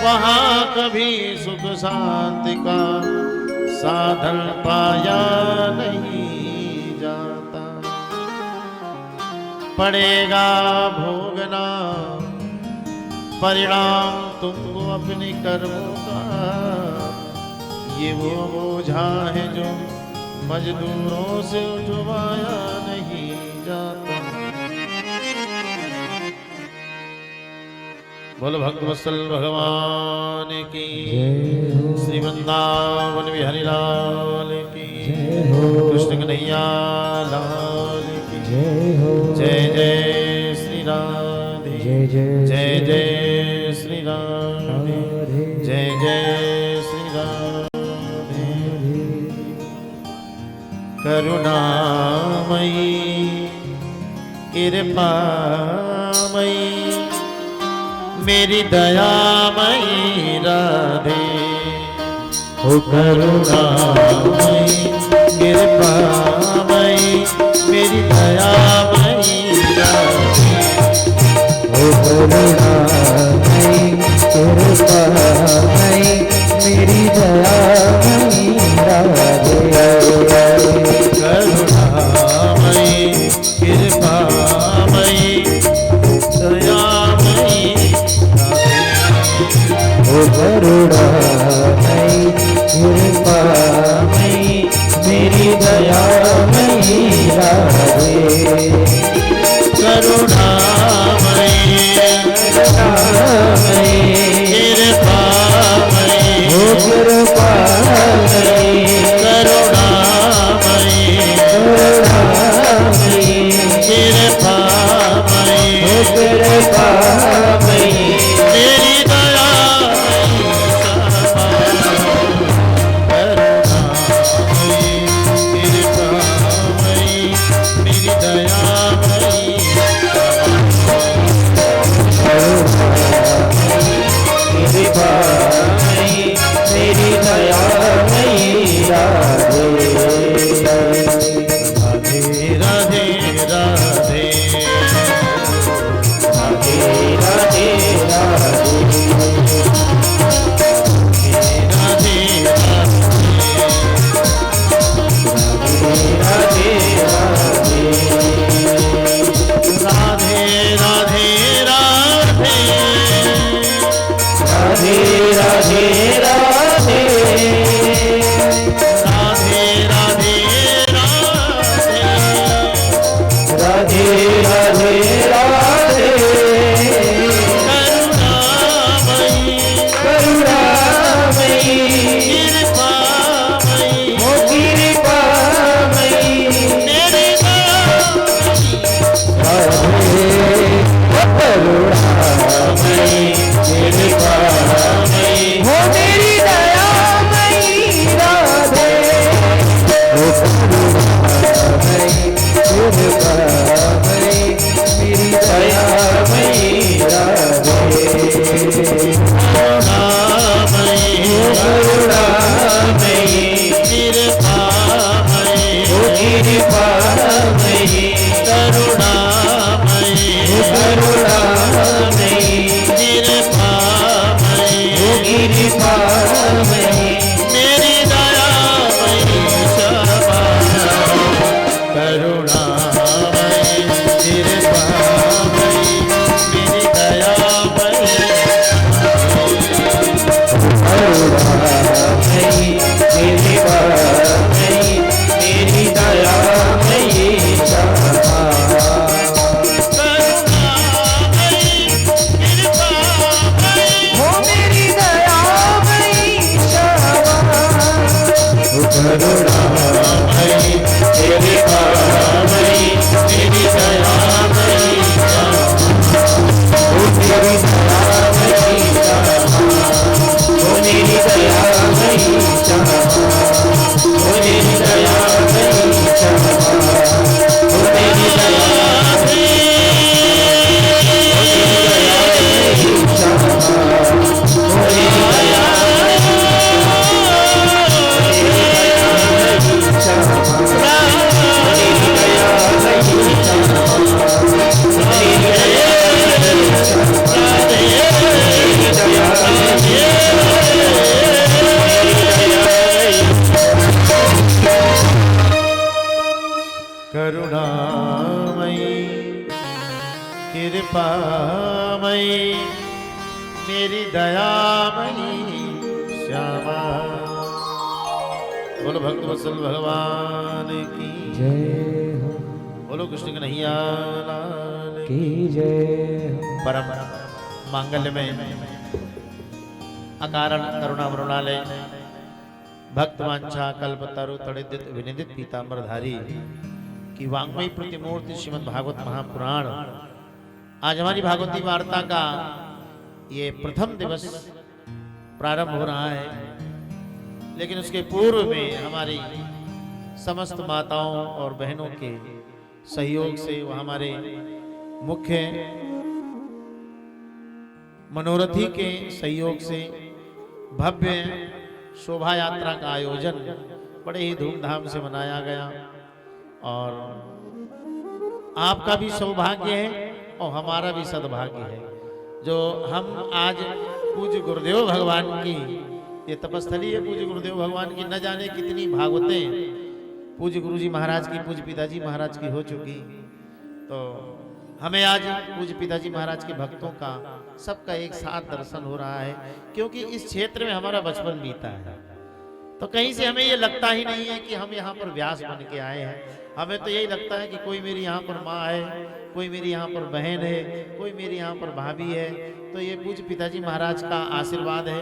वहाँ कभी सुख शांति का साधन पाया नहीं जाता। पड़ेगा भोगना परिणाम तुमको अपने कर्मों का। ये वो बोझा है जो मजदूरों से उठवाया नहीं जाता। बोल भक्त वत्सल भगवान की, श्री वृंदावन बिहारी लाल की, कृष्ण कन्हैया लाल की जय। जय श्री राधे, जय जय श्री राधे, जय जय श्री राधे। करुणामयी कृपामयी मेरी दयामयी राधे, ओ करुणामयी कृपामयी मेरी दयामयी राधे, ओ करुणामयी कृपामयी मेरी दयामयी राधे। करुणामयी कृपामयी दयामयी ओ करुणामयी कृपामयी मेरी दयामयी राधे। करुणामयी कृपामयी ओ कृपामयी करुणामयी कृपामयी ओ कृपामयी मेरी दयामयी करुणामयी कृपामयी दयामयी मेरी दयामयी श्यामा। बोलो भक्त वत्सल भगवान की जय हो, बोलो कृष्ण कन्हैया लाल की जय हो। परम मांगल्य में अकारण करुणा वरुणालय भक्त वांछा कल्प तरु तड़ित विनिदित पीतांबरधारी की वांग्मयी प्रतिमूर्ति श्रीमद् भागवत महापुराण। आज हमारी भागवती वार्ता का ये प्रथम दिवस प्रारंभ हो रहा है, लेकिन उसके पूर्व में हमारी समस्त माताओं और बहनों के सहयोग से वह हमारे मुख्य मनोरथी के सहयोग से भव्य शोभा यात्रा का आयोजन बड़े ही धूमधाम से मनाया गया। और आपका भी सौभाग्य है और हमारा भी सद्भाग्य है जो हम आज पूज्य गुरुदेव भगवान की ये तपस्थली है। पूज्य गुरुदेव भगवान की न जाने कितनी भागवतें पूज्य गुरुजी महाराज की, पूज्य पिताजी महाराज की हो चुकी, तो हमें आज पूज्य पिताजी महाराज के भक्तों का सबका एक साथ दर्शन हो रहा है, क्योंकि इस क्षेत्र में हमारा बचपन बीता है। तो कहीं से हमें ये लगता ही नहीं है कि हम यहाँ पर व्यास बन के आए हैं। हमें तो यही लगता है कि कोई मेरी यहाँ पर माँ है, कोई मेरी यहाँ पर बहन है, कोई मेरी यहाँ पर भाभी है। तो ये पूज्य पिताजी महाराज का आशीर्वाद है,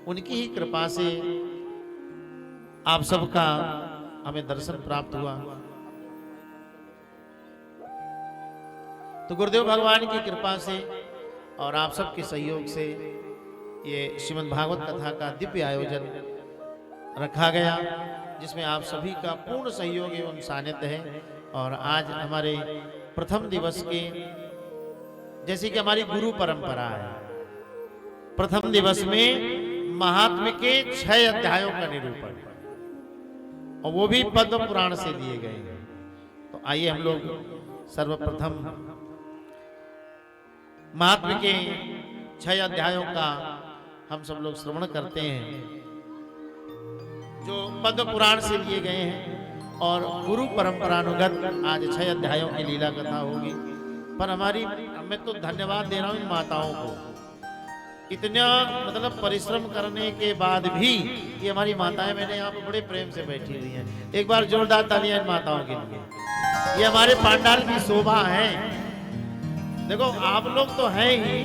उनकी ही कृपा से आप सबका हमें दर्शन प्राप्त हुआ। तो गुरुदेव भगवान की कृपा से और आप सबके सहयोग से ये श्रीमद् भागवत कथा का दिव्य आयोजन रखा गया, जिसमें आप सभी का पूर्ण सहयोग एवं सानिध्य है। और आज हमारे प्रथम दिवस के, जैसे कि हमारी गुरु परंपरा है, प्रथम दिवस में महात्म्य के 6 अध्यायों का निरूपण, और वो भी पद्म पुराण से दिए गए हैं। तो आइए हम लोग सर्वप्रथम महात्म्य के 6 अध्यायों का हम सब लोग श्रवण करते हैं, जो पद्म पुराण से लिए गए हैं। और गुरु परंपरानुगत आज 6 अध्यायों की लीला कथा होगी। पर मैं तो धन्यवाद दे रहा हूँ इन माताओं को, इतना मतलब परिश्रम करने के बाद भी ये हमारी माताएं मैंने यहाँ पर बड़े प्रेम से बैठी हुई हैं। एक बार जोरदार तालियां इन माताओं के लिए। ये हमारे पांडाल की शोभा है। देखो आप लोग तो हैं ही,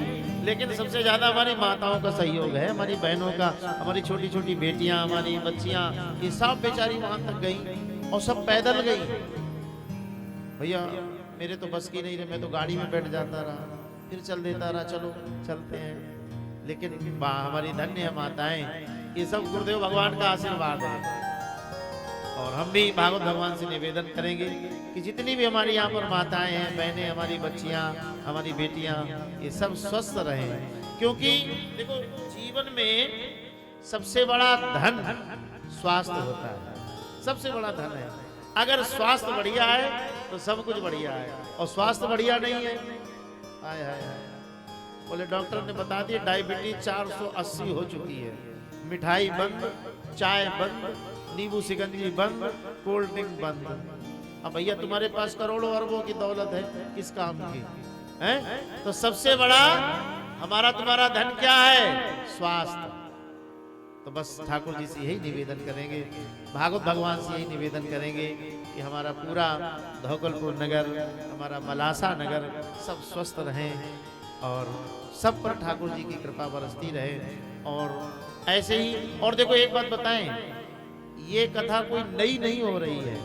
लेकिन सबसे ज्यादा हमारी माताओं का सहयोग है, हमारी बहनों का, हमारी छोटी छोटी बेटियां, हमारी बच्चियां, ये सब बेचारी वहां तक गई और सब पैदल गई। भैया मेरे तो बस की नहीं रहे, मैं तो गाड़ी में बैठ जाता रहा, फिर चल देता रहा, चलो चलते हैं। लेकिन हमारी धन्य है माताएं, ये सब गुरुदेव भगवान का आशीर्वाद है। और हम भी भागवत भगवान से निवेदन करेंगे कि जितनी भी हमारी यहाँ पर माताएं हैं, बहनें, हमारी बच्चियाँ, हमारी बेटियाँ, ये सब स्वस्थ रहें। क्योंकि देखो जीवन में सबसे बड़ा धन स्वास्थ्य होता है, सबसे बड़ा धन है। अगर स्वास्थ्य बढ़िया है तो सब कुछ बढ़िया है, और स्वास्थ्य बढ़िया नहीं है, हाय हाय हाय, बोले डॉक्टर ने बता दिया डायबिटीज 480 हो चुकी है, मिठाई बंद, चाय बंद, नींबू शिकंजी बंद, कोल्ड ड्रिंक बंद। अब भैया तुम्हारे पास करोड़ों अरबों की दौलत है, किस काम की है? तो सबसे बड़ा हमारा तुम्हारा धन क्या है? स्वास्थ्य। तो बस ठाकुर जी से यही निवेदन करेंगे, भागवत भगवान से यही निवेदन करेंगे कि हमारा पूरा धौकलपुर नगर, हमारा मलासा नगर सब स्वस्थ रहें और सब पर ठाकुर जी की कृपा बरसती रहे। और ऐसे ही, और देखो एक बात बताएं, ये कथा कोई नई नहीं हो रही है।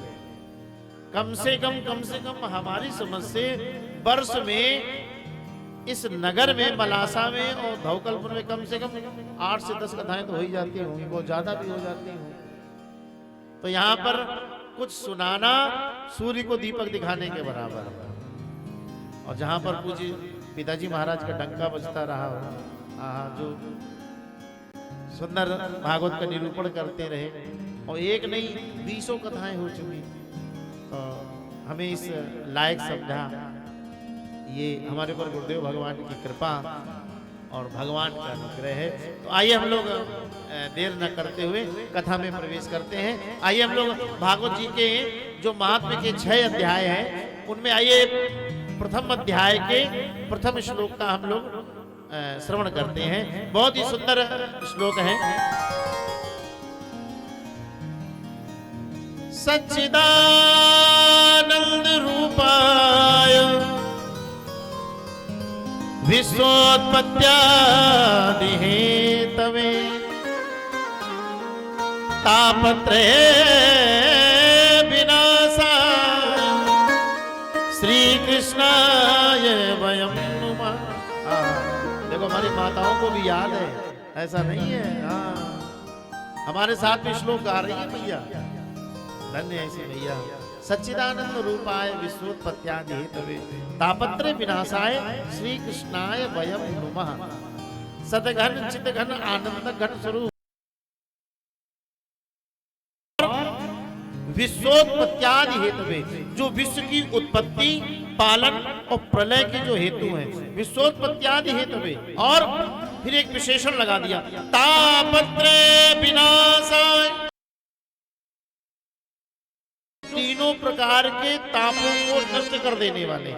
कम से कम हमारी समझ से वर्ष में इस नगर में, मलासा में और धौकलपुर में कम से कम 8 से 10 कथाएं तो हो ही जाती होंगी, बहुत ज्यादा भी हो जाती होंगी। तो यहाँ पर कुछ सुनाना सूर्य को दीपक दिखाने के बराबर है। और जहाँ पर पूज्य पिताजी महाराज का डंका बजता रहा हो, जो सुंदर भागवत का निरूपण करते रहे, और एक नहीं 20 कथाएं हो चुकी। तो हमें इस लायक समझा, ये हमारे ऊपर गुरुदेव भगवान की कृपा और भगवान का अनुग्रह है। तो आइए हम लोग देर न करते हुए कथा में प्रवेश करते हैं। आइए हम लोग भागवत जी के जो महात्म्य के 6 अध्याय हैं, उनमें आइए प्रथम अध्याय के प्रथम श्लोक का हम लोग श्रवण करते हैं। बहुत ही सुंदर श्लोक है। सच्चिदानंद रूपाय विश्वोत्पत्त्यादि हेतवे तापत्रय विनाशाय श्री कृष्णाय वयं नुमः। देखो हमारी माताओं को भी याद है, ऐसा नहीं है। हाँ, हमारे साथ भी श्लोक गा रही है मैया, धन्य ऐसी मैया। सच्चिदानंद रूपाय विश्वोत्पत्त्यादि हेतवे तापत्रय विनाशाय श्री कृष्णाय वयं नुमः। सतघन चितघन आनंद घन स्वरूप विश्वोत्पत्त्यादि हेतवे, जो विश्व की उत्पत्ति पालन और प्रलय के जो हेतु हैं, विश्वोत्पत्त्यादि हेतवे। और फिर एक विशेषण लगा दिया, तापत्रय विनाशाय, तीनों प्रकार के तापों को नष्ट कर देने वाले,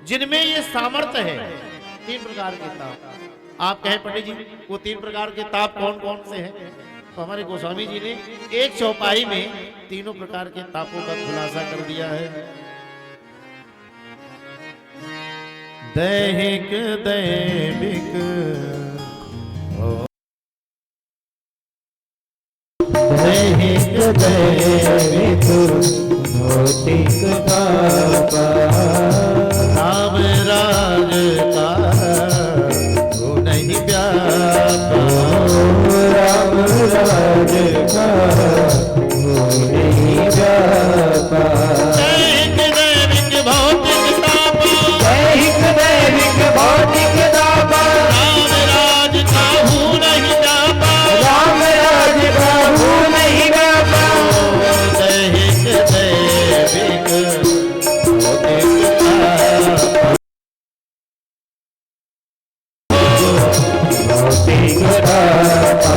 जिनमें ये सामर्थ्य है। 3 प्रकार के ताप आप कहें पंडित जी वो 3 प्रकार के ताप कौन कौन से हैं? तो हमारे गोस्वामी जी ने एक चौपाई में तीनों प्रकार के तापों का खुलासा कर दिया है। दैहिक दैविक दैहिक दैविक भौतिक पापा राम राज का वो नहीं व्यापा, राम राज का वो नहीं व्यापा। दैहिक दैविक भौतिक तापा, दैहिक दैविक भौतिक तापा राम राज का वो नहीं व्यापा, राम राज का वो नहीं व्यापा। दैहिक दैविक भौतिक तापा, भौतिक तापा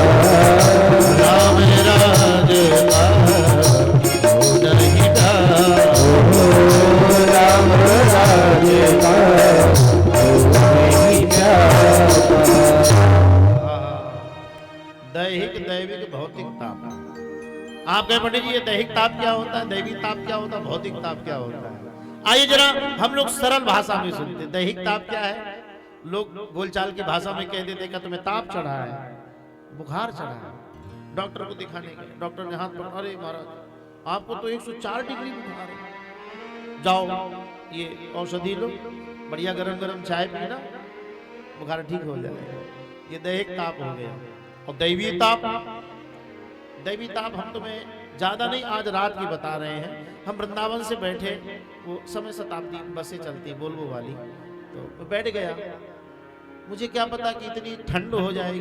राम राज का वो नहीं व्यापा। राम राज का नहीं व्यापा। दैहिक दैविक भौतिक ताप। आप कहे पंडित जी ये दैहिक ताप क्या होता है, दैविक ताप क्या होता है, भौतिक ताप क्या होता है? आइए जरा हम लोग सरल भाषा में सुनते हैं। दैहिक ताप क्या है? लोग बोलचाल की भाषा में कह देते कि तुम्हें ताप चढ़ा है, बुखार चढ़ा है, डॉक्टर को दिखाने गए, डॉक्टर ने हाथ पकड़ा, अरे महाराज आपको तो 104 डिग्री बुखार है, जाओ ये औषधि लो, बढ़िया गरम गरम चाय पीना, बुखार ठीक हो जाएगा। ये दैहिक ताप हो गया। और दैवी ताप, दैवी ताप हम तुम्हें ज्यादा नहीं आज रात की बता रहे हैं। हम वृंदावन से बैठे, वो समय शताब्दी बसें चलती वोल्वो वाली, तो मैं बैठ गया, मुझे क्या पता कि इतनी ठंड हो जाएगी,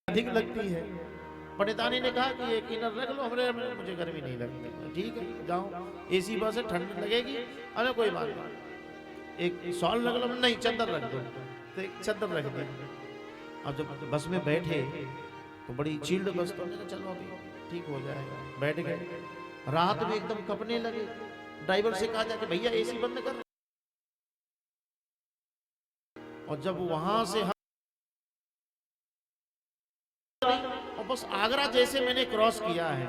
अधिक लगती है। पंडितानी ने कहा कि एक इनर रख लो, हमरे मुझे गर्मी नहीं लगती। ठीक है जाओ, एसी बस है, ठंड लगेगी, अरे कोई बात नहीं, एक शॉल रख लो, नहीं चादर रख दो, तो एक चादर रख दी। अब जब बस में बैठे तो बड़ी चिल्ड बस, तो मैंने कहा चलो अभी ठीक हो जाएगा, बैठ गए। रात में एकदम कपने लगे, ड्राइवर से कहा जाके भैया एसी बंद कर। और जब वहां से हम और बस आगरा जैसे मैंने क्रॉस किया है,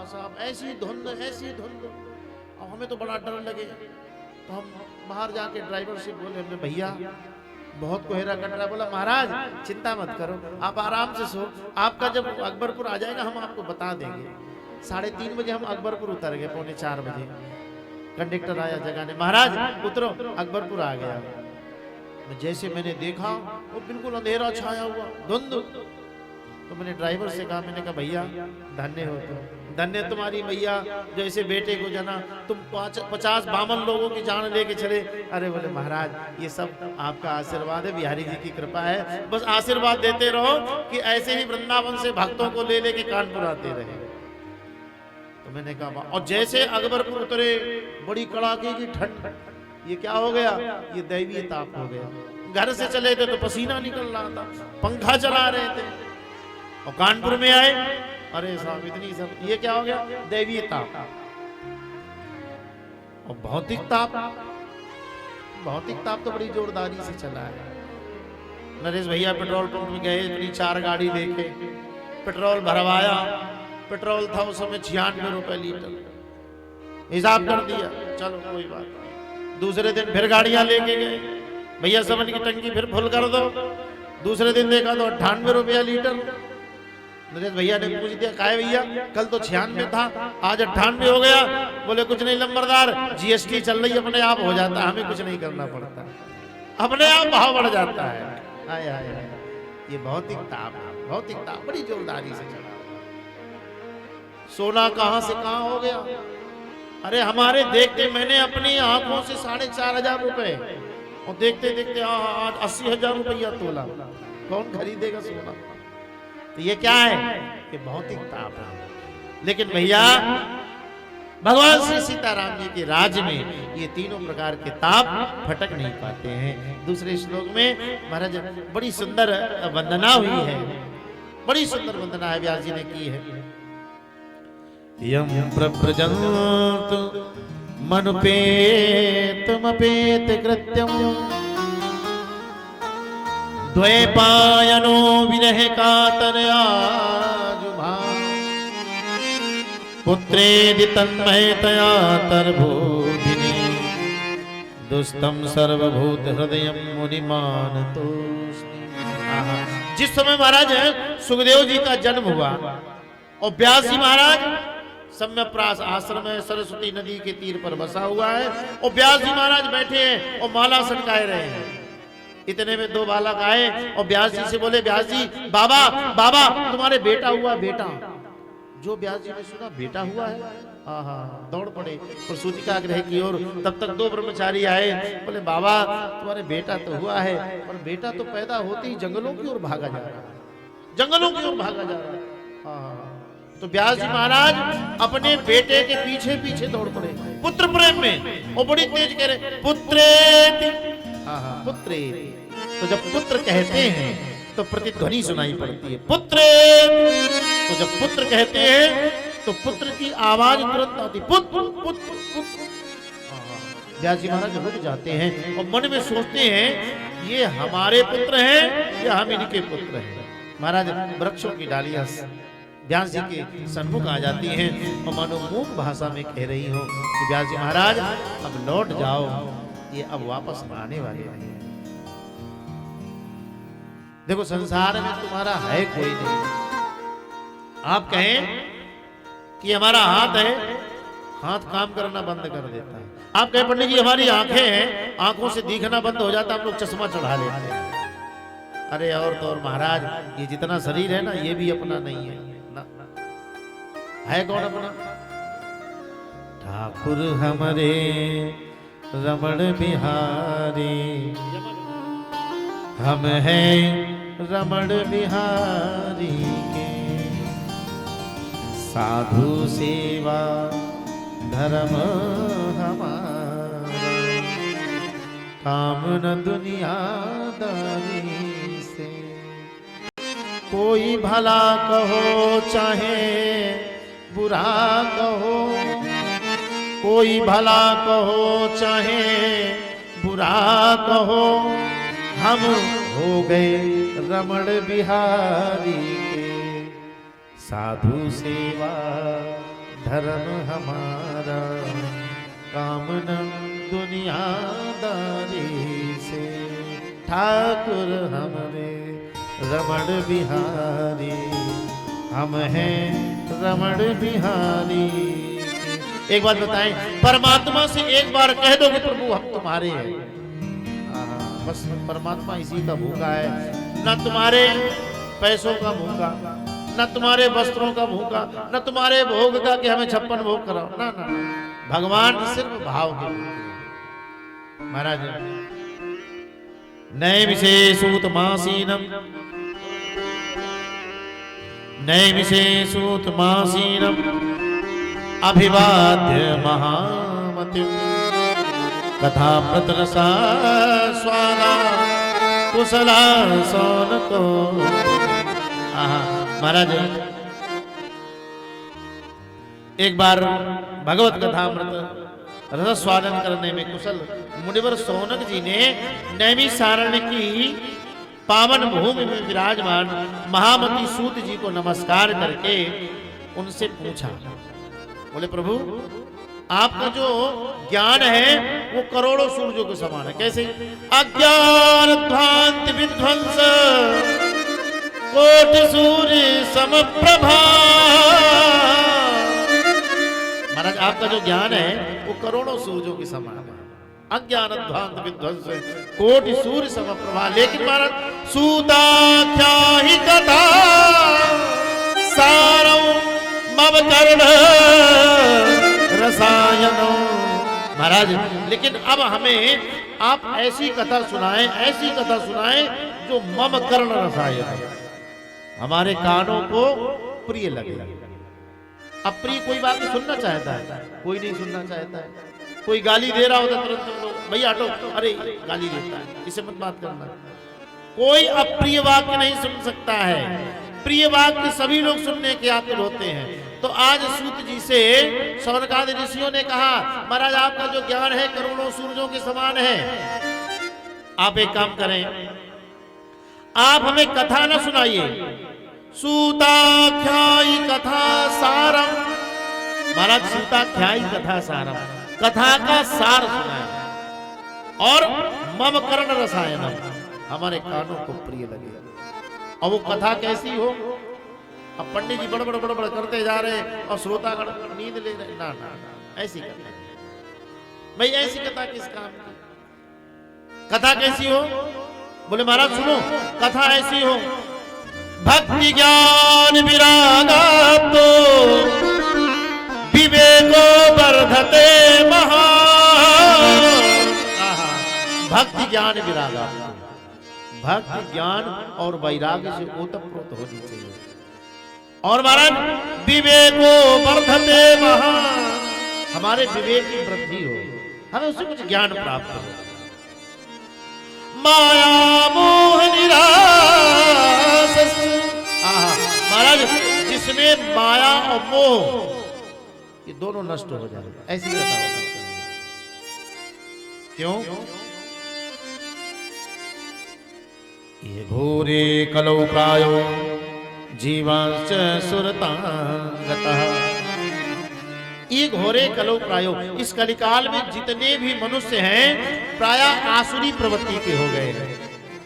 साहब ऐसी धुंध, ऐसी धुंध, और हमें तो बड़ा डर लगे। तो हम बाहर जाके ड्राइवर से बोले, हमने भैया बहुत कोहरा कट रहा है। बोला महाराज चिंता मत करो, आप आराम से सो, आपका जब अकबरपुर आ जाएगा हम आपको बता देंगे। 3:30 बजे हम अकबरपुर उतर गए, 3:45 बजे कंडक्टर आया जगाने, महाराज उतरो अकबरपुर आ गया। जैसे मैंने देखा वो बिल्कुल अंधेरा छाया हुआ, धुंध। तो मैंने ड्राइवर से कहा, मैंने कहा भैया धन्य हो तुम, धन्य तुम्हारी मैया जो ऐसे बेटे को जना, तुम 50-52 लोगों की जान लेके चले। अरे बोले महाराज ये सब आपका आशीर्वाद है, बिहारी जी की कृपा है, बस आशीर्वाद देते रहो कि ऐसे ही वृंदावन से भक्तों को ले लेके कानपुर आते रहे। तो मैंने कहा, और जैसे अकबरपुर उतरे बड़ी कड़ाके की ठंड, ये क्या हो गया, ये दैवीय ताप हो गया। घर से चले थे तो पसीना निकल रहा था, पंखा चला रहे थे, और कानपुर में आए, अरे साहब इतनी सब, ये क्या हो गया, दैवीय ताप। और भौतिक ताप तो बड़ी जोरदारी से चला है। नरेश भैया पेट्रोल पंप में गए, इतनी 4 गाड़ी लेके पेट्रोल भरवाया। पेट्रोल था उस समय 96 रुपए लीटर, हिसाब कर दिया, चलो कोई बात नहीं। दूसरे दिन फिर गाड़ियां लेके गए, भैया समझ की टंकी फिर फुल कर दो। दूसरे दिन देखा तो 98 रुपया लीटर। नरेश भैया ने पूछ दिया, काहे भैया कल तो 96 था, आज 98 हो गया। बोले कुछ नहीं लंबरदार, जीएसटी चल रही अपने आप हो जाता है, हमें कुछ नहीं करना पड़ता, अपने आप भाव बढ़ जाता है। हाय हाय हाय, ये भौतिक ताप बड़ी जोरदारी से चला। सोना कहां से कहां हो गया। अरे हमारे देखते, मैंने अपनी आंखों से 4,500 रुपए, और देखते देखते आज 80,000 रुपया तोला। कौन खरीदेगा सोना। तो ये क्या है, ये भौतिक ताप है। लेकिन भैया भगवान श्री सीताराम जी के राज्य में ये तीनों प्रकार के ताप फटक नहीं पाते हैं। दूसरे श्लोक में महाराज बड़ी सुंदर वंदना हुई है, बड़ी सुंदर वंदना है व्यास जी ने की है। यम प्रव्रजन्तु मनुपेतमपेत कृत्यम द्वैपायनो विरह कातरया पुत्रेदि तन्मयतया तर्भूभिनी दुस्तम सर्वभूत हृदयम मुनिमानतोस्मि। जिस समय महाराज सुखदेव जी का जन्म हुआ और व्यास जी महाराज सम्यप्रास आश्रम में सरस्वती नदी के तीर पर बसा हुआ है, और व्यास जी महाराज बैठे हैं और माला सटकाए रहे हैं। इतने में 2 बालक आए और व्यास जी से बोले, व्यास जी बाबा बाबा तुम्हारे बेटा हुआ, बेटा। जो व्यास जी ने सुना बेटा हुआ है, आहा दौड़ पड़े और सूतिका ग्रह की ओर। तब तक 2 ब्रह्मचारी आए, बोले बाबा तुम्हारे बेटा तो हुआ है, पर बेटा तो पैदा होते ही जंगलों की ओर भागा जा रहा है, जंगलों की ओर भागा जा रहा है। आहा तो व्यास जी महाराज अपने बेटे के पीछे पीछे दौड़ पड़े पुत्र प्रेम में, और बड़ी तेज कह रहे पुत्रेति, पुत्रेति। तो जब पुत्र कहते हैं तो प्रतिध्वनि सुनाई पड़ती है, पुत्रेति। तो जब पुत्र कहते हैं तो पुत्र की आवाज तुरंत आती, पुत्र पुत्र पुत्र। व्यास जी महाराज रुक जाते हैं और मन में सोचते हैं ये हमारे पुत्र हैं या हम इनके पुत्र हैं। महाराज वृक्षों की डालियां व्यास जी के सन्मुख आ जाती हैं और मानो मूक भाषा में कह रही हो कि व्यास जी महाराज अब लौट जाओ, ये अब वापस आने वाले नहीं। देखो संसार में तुम्हारा है कोई नहीं। आप कहें कि हमारा हाथ है, हाथ काम करना बंद कर देता है। आप कहें पंडित जी हमारी आंखें हैं, आंखों से दिखना बंद हो जाता, हम लोग चश्मा चढ़ा लेते हैं। अरे और तो और महाराज ये जितना शरीर है ना, ये भी अपना नहीं है ना। है कौन अपना? ठाकुर हमारे रमण बिहारी, हम हैं रमण बिहारी के। साधु सेवा धर्म हमारा, काम न दुनियादारी से। कोई भला कहो चाहे बुरा कहो, कोई भला कहो चाहे बुरा कहो, हम हो गए रमण बिहारी के। साधु सेवा धर्म हमारा, काम न दुनियादारी से। ठाकुर हमरे रमण बिहारी, हम हैं रमण बिहारी। एक बात बताएं, परमात्मा से एक बार कह दो कि प्रभु हम तुम्हारे हैं। बस परमात्मा इसी का भूखा है, न तुम्हारे पैसों का भूखा, न तुम्हारे वस्त्रों का भूखा, न तुम्हारे भोग का कि हमें 56 भोग कराओ, ना ना। भगवान सिर्फ भाव के भूखे। महाराज नए विशेषूत मासीनम, नए विशेषूत मासीनम अभिवाद्य महामतिम। कथा प्रतरसा स्वादा कुशला सोन को। महाराज एक बार भगवत कथा अमृत रसस्वादन करने में कुशल मुनिवर सौनक जी ने नैमिषारण्य की पावन भूमि में विराजमान महामती सूत जी को नमस्कार करके उनसे पूछा, बोले प्रभु आपका जो ज्ञान है वो करोड़ों सूर्यों के समान है। कैसे? अज्ञान ध्वांत विध्वंस कोटि सूर्य समप्रभा। महाराज आपका जो ज्ञान है वो करोड़ों सूर्यों के समान है। अज्ञान ध्वांत विध्वंस कोटि सूर्य समप्रभा। लेकिन महाराज सूताख्या ही कथा सारं मम कर्ण रसायनो। महाराज लेकिन अब हमें आप ऐसी कथा सुनाएं जो मम कर्ण रसायन, हमारे कानों को प्रिय लगे। अप्रिय कोई बात नहीं सुनना चाहता है, कोई नहीं सुनना चाहता है। कोई गाली दे रहा होता तुरंत लोग भैया हटो, अरे गाली देता है, इसे मत बात करना। कोई अप्रिय वाक्य नहीं सुन सकता है, प्रिय वाक्य सभी लोग सुनने के आतुर होते हैं। तो आज सूत जी से शौनकादि ऋषियों ने कहा, महाराज आपका जो ज्ञान है करोड़ों सूर्यों के समान है। आप एक काम करें, आप हमें कथा न सुनाइए, सूताख्यायी कथा सारम। महाराज सूताख्यायी कथा सारम, कथा का सार सुनाए और मम कर्ण रसायनम, हमारे कानों को प्रिय लगे। और वो कथा कैसी हो? अब पंडित जी बड़ करते जा रहे और श्रोतागण नींद ले रहे, ना ना ना ऐसी कथा भाई, ऐसी कथा किस काम की? कथा कैसी हो? बोले महाराज सुनो, कथा ऐसी हो, भक्ति ज्ञान विरागाप्तो विवेको वर्धते महा। भक्ति ज्ञान विरागाप्तो, भक्ति ज्ञान और वैराग्य से ओतप्रोत होनी चाहिए। और महाराज विवेको वर्धते महा, हमारे विवेक की वृद्धि हो, हमें उससे कुछ ज्ञान प्राप्त हो। माया मोह निराश, महाराज जिसमें माया और मोह ये दोनों नष्ट हो जाए, ऐसी कथा होनी चाहिए। क्यों? ये घोरे कलौ प्रायो जीवांश सुरतांगतः। ये घोरे कलौ प्रायो, इस कलिकाल में जितने भी मनुष्य हैं प्राय आसुरी प्रवृत्ति के हो गए हैं।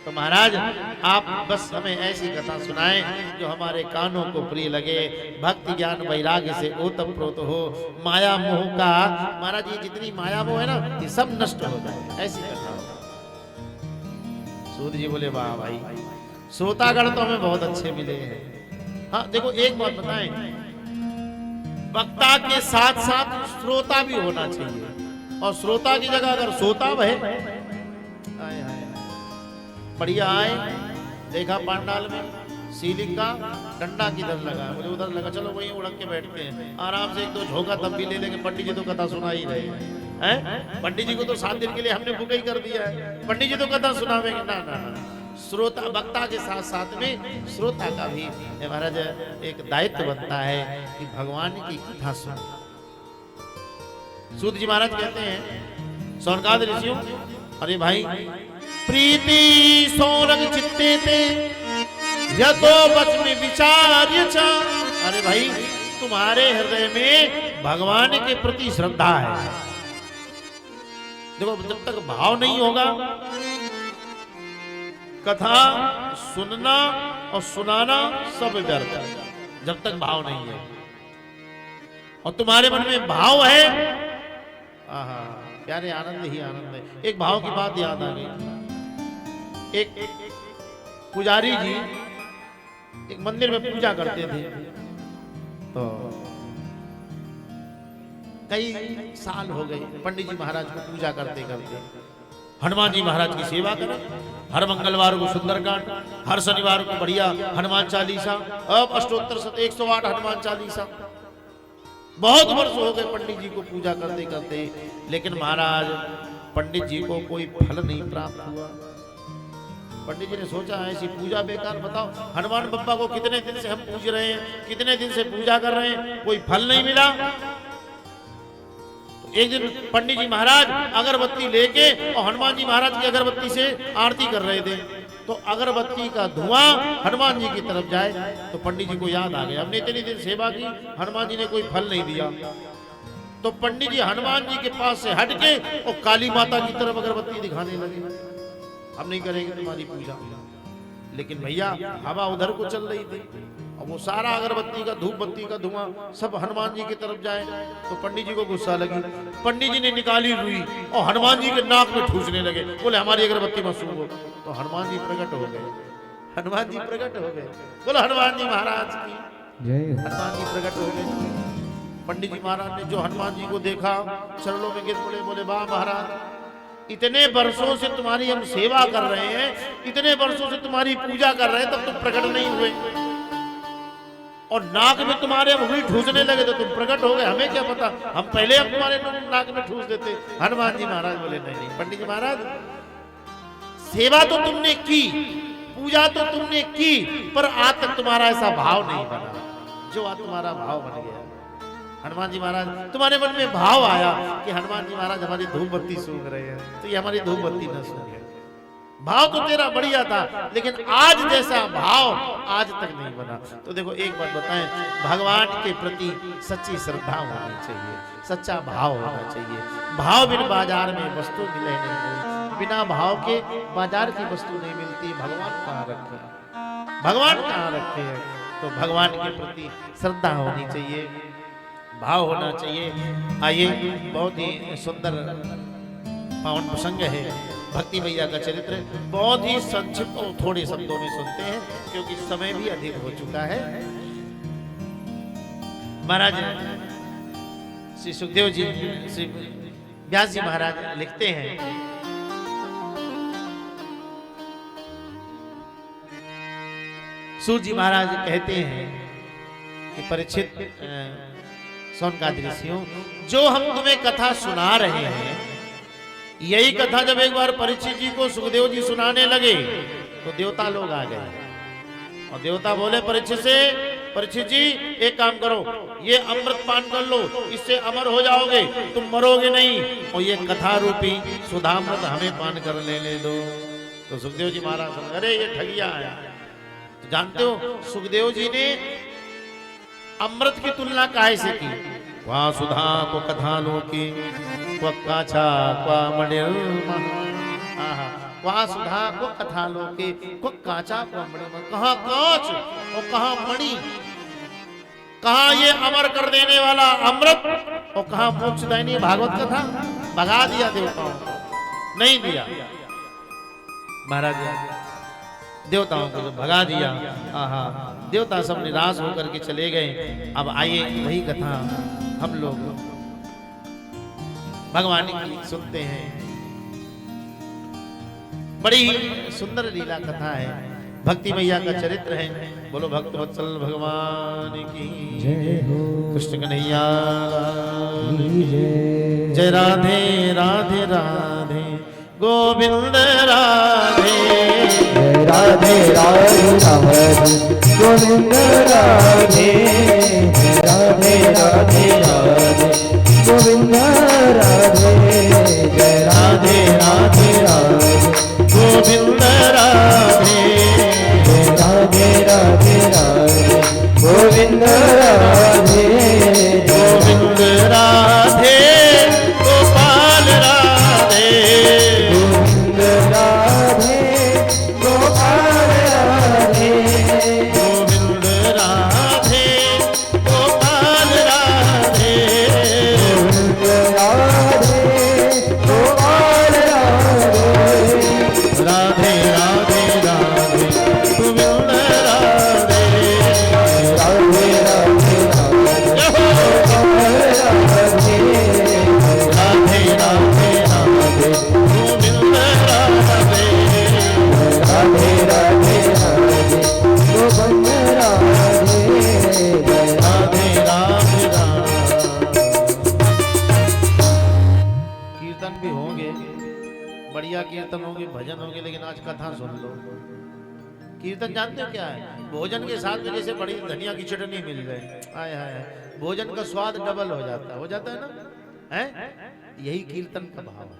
तो महाराज आप बस हमें ऐसी कथा सुनाएं जो हमारे कानों को प्रिय लगे, भक्ति ज्ञान वैराग्य से ओतप्रोत हो, माया मोह का, महाराज ये जितनी माया मोह है ना ये सब नष्ट हो जाए, ऐसी कथा हो। सूत जी बोले वाह भाई, श्रोतागण तो हमें बहुत अच्छे मिले हैं। हाँ देखो एक बात बताएं, वक्ता के साथ साथ श्रोता भी होना चाहिए, और श्रोता की जगह अगर सोता वह बढ़िया आए, देखा पांडाल में सीलिंग का डंडा किधर लगा, मुझे उधर लगा, चलो वहीं उड़क के बैठते हैं आराम से, एक दो झोंका तब भी ले लेंगे, पंडित जी तो कथा सुना ही रहे हैं। पंडित जी को तो 7 दिन के लिए हमने बुक ही कर दिया है, पंडित जी तो कथा सुनावेंगे। ना ना ना, श्रोता वक्ता के साथ साथ में श्रोता का भी महाराज एक दायित्व बनता है कि भगवान की कथा सुने। सूत जी महाराज कहते हैं शौनकादि ऋषियों, अरे भाई प्रीति सौनक चित्ते ते यतो वच में विचार्य च। अरे भाई तुम्हारे हृदय में भगवान के प्रति श्रद्धा है। देखो जब तक भाव नहीं होगा, कथा सुनना और सुनाना सब व्यर्थ है, जब तक भाव नहीं है। और तुम्हारे मन में भाव है, आहा प्यारे आनंद ही आनंद है। एक भाव की बात याद आ गई, एक पुजारी जी एक मंदिर में पूजा करते थे, तो कई साल हो गए पंडित जी महाराज को पूजा करते करते। हनुमान जी महाराज की सेवा करें, हर मंगलवार को सुंदरकांड, हर शनिवार को बढ़िया हनुमान चालीसा, अब अष्टोत्तर 108 हनुमान चालीसा। बहुत वर्ष हो गए पंडित जी को पूजा करते करते, लेकिन महाराज पंडित जी को कोई फल नहीं प्राप्त हुआ। पंडित जी ने सोचा ऐसी पूजा बेकार, बताओ हनुमान बप्पा को कितने दिन से हम पूज रहे हैं, कितने दिन से पूजा कर रहे हैं, कोई फल नहीं मिला। तो एक दिन पंडित जी महाराज अगरबत्ती लेके और हनुमान जी महाराज की अगरबत्ती से आरती कर रहे थे। तो अगरबत्ती का धुआं हनुमान जी की तरफ जाए तो पंडित जी को याद आ गया, हमने इतनी दिन सेवा की, हनुमान जी ने कोई फल नहीं दिया। तो पंडित जी हनुमान जी के पास से हटके और काली माता की तरफ अगरबत्ती दिखाने लगे, हम नहीं करेंगे तुम्हारी पूजा। लेकिन भैया हवा उधर को चल रही थी और वो सारा अगरबत्ती का धूप बत्ती का धुआं सब हनुमान जी की तरफ जाए। तो पंडित जी को गुस्सा लगी, पंडित जी ने निकाली रुई और हनुमान जी के नाक में ठूसने लगे, बोले हमारी अगरबत्ती मत सूंघो। तो हनुमान जी प्रकट हो गए, हनुमान जी प्रकट हो गए, बोलो हनुमान जी महाराज की जय। हनुमान जी प्रकट हो गए। पंडित जी महाराज ने जो हनुमान जी को देखा चरणों में गिर पड़े, बोले वाह महाराज, इतने वर्षों से तुम्हारी हम सेवा कर रहे हैं, इतने वर्षों से तुम्हारी पूजा कर रहे हैं, तब तुम प्रकट नहीं हुए और नाक में तुम्हारे उंगली ठूसने लगे तो तुम प्रकट हो गए, हमें क्या पता, हम पहले हम तुम्हारे नाक में ठूस देते। हनुमान जी महाराज बोले नहीं नहीं पंडित जी महाराज, सेवा तो तुमने की, पूजा तो तुमने की, पर आज तक तुम्हारा ऐसा भाव नहीं बना जो आज तुम्हारा भाव बन गया। हनुमान जी महाराज तुम्हारे मन में भाव आया कि हनुमान जी महाराज हमारी धूप बत्ती सूंघ रहे हैं, तो ये हमारी धूप बत्ती न सूंघे। भाव तो तेरा बढ़िया था, लेकिन आज जैसा भाव आज तक नहीं बना। तो देखो एक बात बताएं, भगवान के प्रति सच्ची श्रद्धा होनी चाहिए, सच्चा भाव होना चाहिए। भाव बिन बाजार में वस्तु मिले नहीं, बिना भाव के बाजार की वस्तु नहीं मिलती। भगवान कहाँ रखे हैं, भगवान कहाँ रखे हैं? तो भगवान के प्रति श्रद्धा होनी चाहिए, भाव होना चाहिए। आइए, बहुत ही सुंदर पावन प्रसंग है, भक्ति मैया का चरित्र बहुत ही संक्षिप्त और थोड़े शब्दों में सुनते हैं क्योंकि समय भी अधिक हो चुका है। महाराज श्री सुखदेव जी, श्री व्यास जी महाराज लिखते हैं, सूर्य जी महाराज कहते हैं कि परीक्षित सौनकादि ऋषियों, जो हम तुम्हें कथा सुना रहे हैं, यही कथा जब एक बार परीक्षित जी को सुखदेव जी सुनाने लगे तो देवता लोग आ गए और देवता बोले परीक्षित से, परीक्षित जी एक काम करो, ये अमृत पान कर लो, इससे अमर हो जाओगे, तुम मरोगे नहीं, और ये कथा रूपी सुधामृत हमें पान कर लेने दो। तो सुखदेव जी महाराज अरे ये ठगिया है। तो जानते हो सुखदेव जी ने अमृत की तुलना काहे से की? वहाँ सुधा को कथा लो की, काछा क्वा मणिर्मण, वहाँ सुधा को कथा लो की, काचा क्वा मणिर्मण, कहाँ कांच और कहाँ मणि, कहाँ ये अमर कर देने वाला अमृत और कहाँ मोक्षदायिनी भागवत कथा। भगा दिया देवताओं को, नहीं दिया महाराज, देवताओं को भगा दिया। आहा, देवता सब निराश होकर के चले गए। अब आइए वही कथा हम लोग भगवान की सुनते हैं। बड़ी सुंदर लीला कथा है, भक्ति मैया का चरित्र है। बोलो भक्त वत्सल भगवान की जय हो, कृष्ण कन्हैया जय। राधे राधे राधे गोविंद राधे, राधे राधे राधे गोविंद राधे, राधे राधे राधे गोविंद राधे, जय राधे राधे राधे गोविंद राधे, राधे राधे राधे गोविंद राधे, गोविंद राधे गोपाल राधे, गोविंद राधे गोपाल राधे, गोविंद राधे गोपाल राधे, गोविंद राधे गोपाल राधे, राधे राधे राधे गोविंद राधे, राधे राधे राधे राधे राधे राधे गोविंद राधे, राधे राधे राधे गोविंद राधे, राधे राधे राधे। कीर्तन भी होंगे, बढ़िया कीर्तन होंगे, भजन होंगे, लेकिन आज कथा सुन लो। कीर्तन जानते हो क्या है? भोजन के साथ में जैसे बड़ी धनिया की चटनी मिल जाए, आय हाय, भोजन का स्वाद डबल हो जाता है ना। है, यही कीर्तन का भाव है।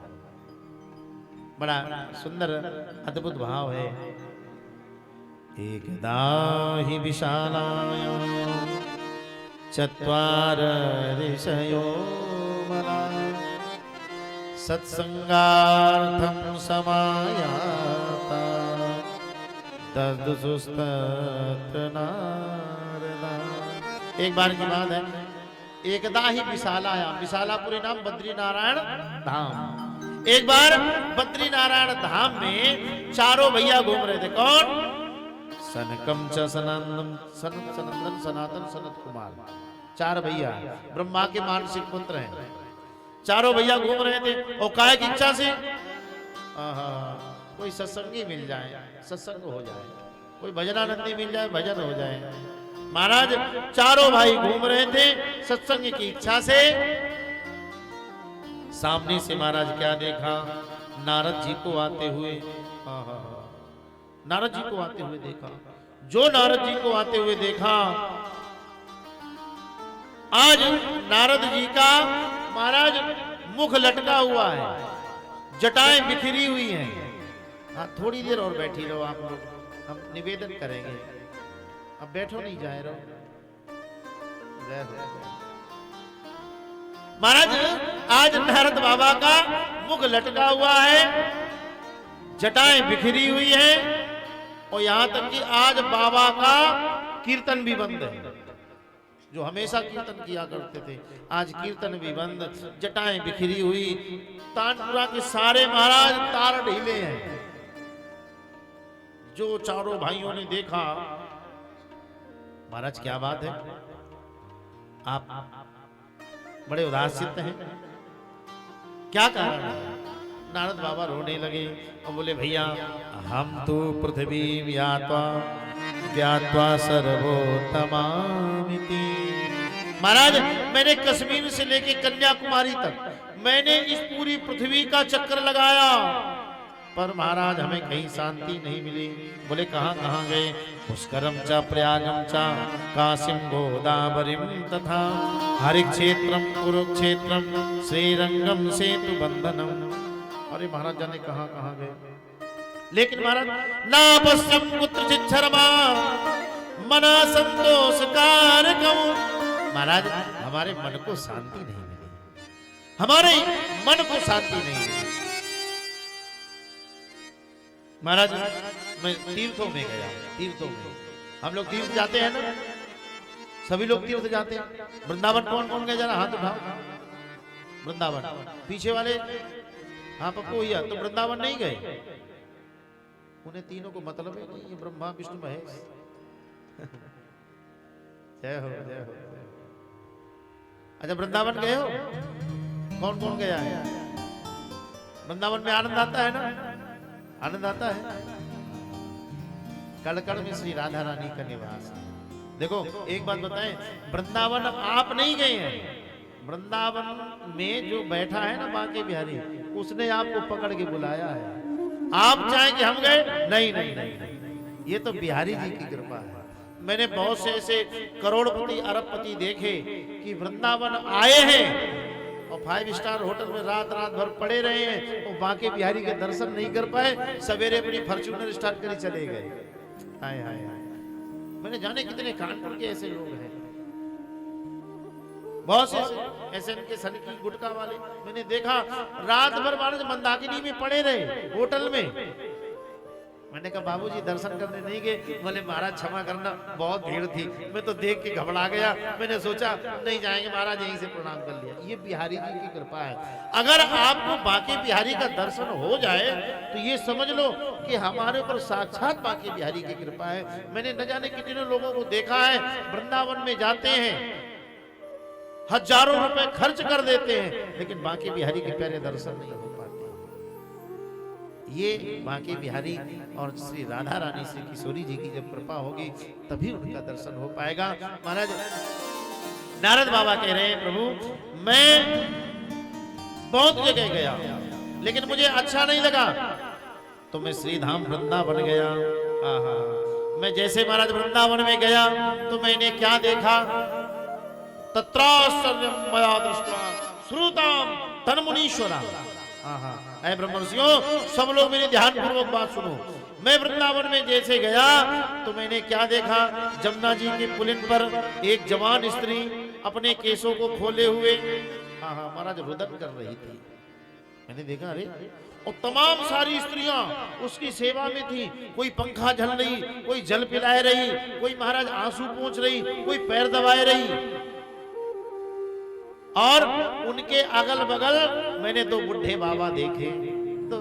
बड़ा सुंदर अद्भुत भाव है। एकदा हि विशालायां चत्वार ऋषयो मला सत्संगार्थं समायाता तदसुस्तत्र नारदा। एक बार की बात है, एकदा ही विशालायां, विशालापुरी नाम बद्रीनारायण धाम। एक बार बद्रीनारायण धाम में चारों भैया घूम रहे थे। कौन? सनकम च सनंदन सनातन सनत कुमार, चार भैया ब्रह्मा के मानसिक पुत्र हैं। चारों भैया घूम रहे थे और काय की इच्छा से कोई सत्संगी मिल जाए, सत्संग हो जाए, कोई भजनानंदी मिल जाए, भजन हो जाए। महाराज चारों भाई घूम रहे थे सत्संग की इच्छा से। सामने से महाराज क्या देखा? नारद जी को आते हुए, नारद जी को आते हुए देखा। जो नारद जी को आते हुए देखा, आज नारद जी का महाराज मुख लटका हुआ है, जटाएं बिखरी हुई हैं। हाँ, थोड़ी देर और बैठी रहो आप लोग, हम निवेदन करेंगे। अब बैठो नहीं जाए रहो। महाराज आज नारद बाबा का मुख लटका हुआ है, जटाएं बिखरी हुई हैं, और यहां तक कि आज बाबा का कीर्तन भी बंद है। जो हमेशा कीर्तन किया करते थे, आज कीर्तन भी बंद, जटाएं बिखरी हुई। तानपुरा के सारे महाराज तार ढीले हैं। जो चारों भाइयों ने देखा, महाराज क्या बात है, आप बड़े उदास चित्त हैं, क्या कारण है? नारद बाबा रोने लगे और बोले, भैया हम तो पृथ्वी ज्ञात्वा सर्वोत्तमामिति। महाराज मैंने कश्मीर से लेके कन्याकुमारी तक मैंने इस पूरी पृथ्वी का चक्कर लगाया, पर महाराज हमें कहीं शांति नहीं मिली। बोले कहां कहां गए? पुष्करम च प्रयागम च काशीम गोदावरीम तथा हरिक्षेत्रम कुरुक्षेत्रम श्रीरंगम सेतु बंधनम। अरे महाराज जाने कहां कहां गए, लेकिन महाराज ना पश्चिम कुत्रचित शर्मा मना संतोष कारकम। महाराज हमारे मन को शांति नहीं मिली, हमारे मन को शांति नहीं मिली। महाराज मैं तीर्थों में गया, तीर्थों में हम लोग तीर्थ जाते हैं ना, सभी लोग तीर्थ जाते हैं। वृंदावन कौन कौन गए? जरा हाथ उठाओ। वृंदावन पीछे वाले, हाँ पप्पू भैया तो वृंदावन नहीं गए? उन्हें तीनों को मतलब है नहीं, ये ब्रह्मा विष्णु महेश। जय हो जय हो। अच्छा वृंदावन गए हो? कौन कौन गया है? वृंदावन में आनंद आता है ना, आनंद आता है। कड़ कड़ में श्री राधा रानी का निवास। देखो एक बात बताएं, वृंदावन आप नहीं गए हैं, वृंदावन में जो बैठा है ना बांके बिहारी, उसने आपको पकड़ के बुलाया है। आप चाहें कि हम गए? नहीं नहीं नहीं, ये तो बिहारी जी की कृपा है। मैंने बहुत से ऐसे करोड़पति अरबपति देखे कि वृंदावन आए हैं और 5 स्टार होटल में रात रात भर पड़े रहे हैं और बांके बिहारी के दर्शन नहीं कर पाए, सवेरे अपनी फॉर्च्यूनर स्टार्ट कर चले गए। हाय हाय हाय, मैंने जाने कितने कानपुर के ऐसे लोग हैं, बहुत से ऐसे इनके सन की गुटका वाले मैंने देखा, रात भर महाराज मंदाकिनी में पड़े रहे होटल में। मैंने कहा बाबूजी दर्शन करने नहीं गए? बोले महाराज क्षमा करना, बहुत भीड़ थी, मैं तो देख के घबरा गया, मैंने सोचा नहीं जाएंगे, महाराज यहीं से प्रणाम कर लिया। ये बिहारी जी की कृपा है। अगर आपको बांके बिहारी का दर्शन हो जाए तो ये समझ लो कि हमारे ऊपर साक्षात बांके बिहारी की कृपा है। मैंने न जाने कितने लोगों को देखा है, वृंदावन में जाते हैं, हजारों रुपए खर्च कर देते हैं, लेकिन बांके बिहारी के प्यारे दर्शन नहीं हो पाते। ये बांके बिहारी और श्री राधा रानी श्री किशोरी जी की जब कृपा होगी तभी उनका दर्शन हो पाएगा। महाराज नारद बाबा कह रहे हैं, प्रभु मैं बहुत जगह गया लेकिन मुझे अच्छा नहीं लगा, तो मैं श्री धाम वृंदावन गया। आहा, मैं जैसे महाराज वृंदावन में गया तो मैंने क्या देखा? तत्राश्चर्यं मया दृष्ट्वा श्रुताम तन्मुनीश्वरा। ऐ ब्रह्मर्षियों, सब लोग मेरी ध्यान पूर्वक बात सुनो। मैं वृंदावन में जैसे गया तो मैंने क्या देखा, जमुना जी के पुलिन पर एक जवान स्त्री अपने केसों को खोले हुए महाराज रुदन कर रही थी। मैंने देखा अरे, और तमाम सारी स्त्रियां उसकी सेवा में थी। कोई पंखा झल रही, कोई जल पिलाए रही, कोई महाराज आंसू पोंछ रही, कोई पैर दबाए रही। और उनके अगल बगल मैंने दो बुढ़े बाबा देखे, तो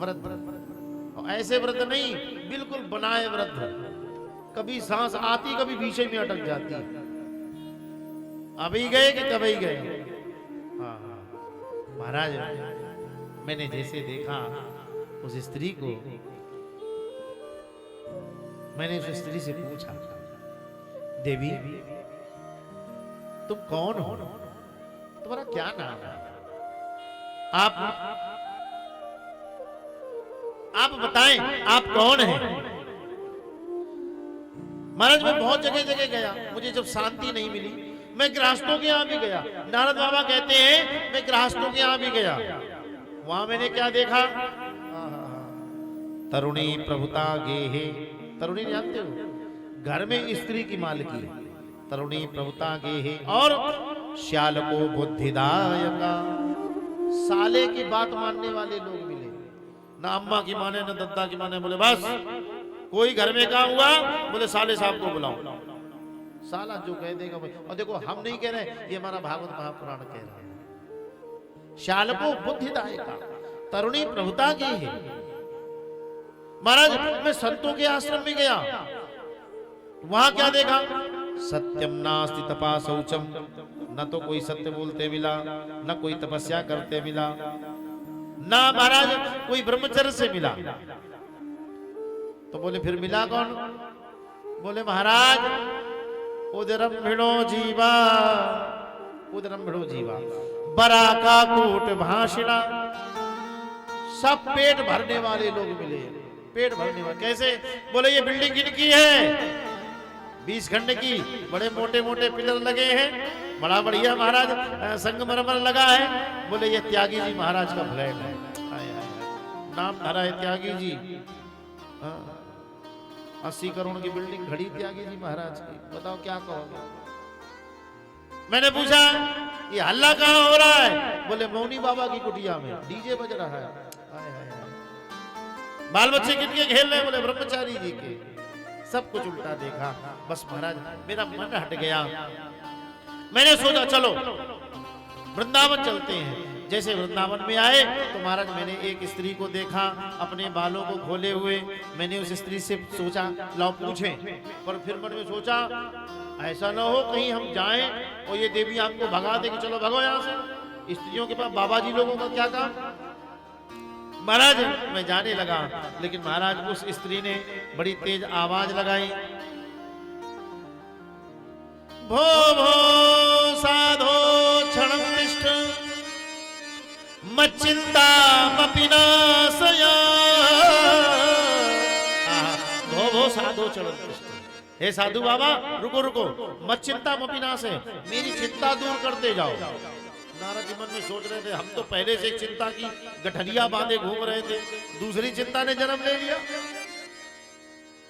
व्रत, ऐसे व्रत नहीं, बिल्कुल बनाए व्रत। कभी सांस आती, कभी बीच में अटक जाती। अभी गए कि कभी गए। महाराज मैंने जैसे देखा उस स्त्री को, मैंने उस स्त्री से पूछा, देवी तुम कौन हो, तुम्हारा क्या नाम है, आप बताएं आप कौन हैं। महाराज मैं बहुत जगह जगह गया, मुझे जब शांति नहीं मिली मैं गृहस्थों के यहाँ भी गया। नारद बाबा कहते हैं मैं गृहस्थों के यहाँ भी गया, वहां मैंने क्या देखा, तरुणी प्रभुता गेहे। तरुणी जानते हो, घर में स्त्री की मालकी, तरुणी प्रभुता गेहे। और श्याल को बुद्धिदायका, साले की बात मानने वाले लोग मिले, ना अम्मा की माने ना दद्दा की माने। बोले बस कोई घर में काम हुआ, बोले साले साहब को बुलाओ, साला जो कह देगा। और देखो हम नहीं कह रहे, ये हमारा भागवत महापुराण कह रहा है। श्याल को बुद्धिदायका, तरुणी प्रभुता की है। महाराज मैं संतों के आश्रम में गया, वहां क्या देखा, सत्यम नास्ति तपा शौचम, न तो कोई सत्य बोलते मिला, न कोई तपस्या करते मिला, ना महाराज कोई ब्रह्मचर्य से मिला। तो बोले फिर मिला कौन, बोले महाराज उदरम्भिणो जीवा, उदरम्भिणो जीवा, बराका कूट भाषिणा। सब पेट भरने वाले लोग मिले, पेट भरने वाले। कैसे, बोले ये बिल्डिंग किनकी है, 20 खंड की, बड़े मोटे मोटे पिलर लगे हैं, बड़ा बढ़िया महाराज संगमरमर लगा है। बोले ये त्यागी जी महाराज का फ्लैट है, नाम धरा है त्यागी जी। 80 करोड़ की बिल्डिंग खड़ी त्यागी जी महाराज की, बताओ क्या कहोगे। मैंने पूछा ये हल्ला कहाँ हो रहा है, बोले मौनी बाबा की कुटिया में डीजे बज रहा है। बाल बच्चे किनके खेल रहे हैं, बोले ब्रह्मचारी जी के। सब कुछ उल्टा देखा। बस महाराज मेरा मन हट गया, मैंने सोचा चलो वृंदावन चलते हैं। जैसे वृंदावन में आए तो महाराज मैंने एक स्त्री को देखा अपने बालों को खोले हुए। मैंने उस स्त्री से सोचा लाओ पूछें, पर फिर मन में सोचा ऐसा ना हो कहीं हम जाएं और ये देवी आपको भगा दे कि चलो भगो यहाँ से। स्त्रियों के पास बाबा जी लोगों का क्या काम। महाराज मैं जाने लगा, लेकिन महाराज उस स्त्री ने बड़ी तेज आवाज लगाई, भो भो साधो क्षणं तिष्ठ मच्चिंता मपिनाशया। भो भो साधो क्षणं तिष्ठ, हे साधु बाबा रुको रुको, मच्चिंता मपिनाशय, मेरी चिंता दूर करते जाओ। नारद जी मन में सोच रहे थे हम तो पहले से चिंता की गठरिया बांधे घूम रहे थे, दूसरी चिंता ने जन्म ले लिया।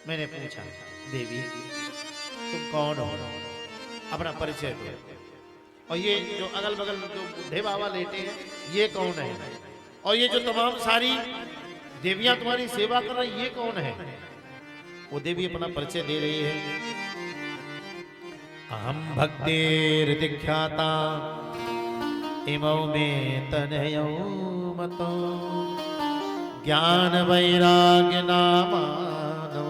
मैंने पूछा देवी तुम कौन हो, अपना परिचय दो। और ये जो अगल बगल जो बुढ़े बाबा लेटे हैं ये कौन है, और ये जो तमाम सारी देवियां तुम्हारी सेवा कर रही ये कौन है। वो देवी अपना परिचय दे रही है, अहम भक्तेर दीख्याता इमौ में तनयो मतो ज्ञान वैराग्य नामानो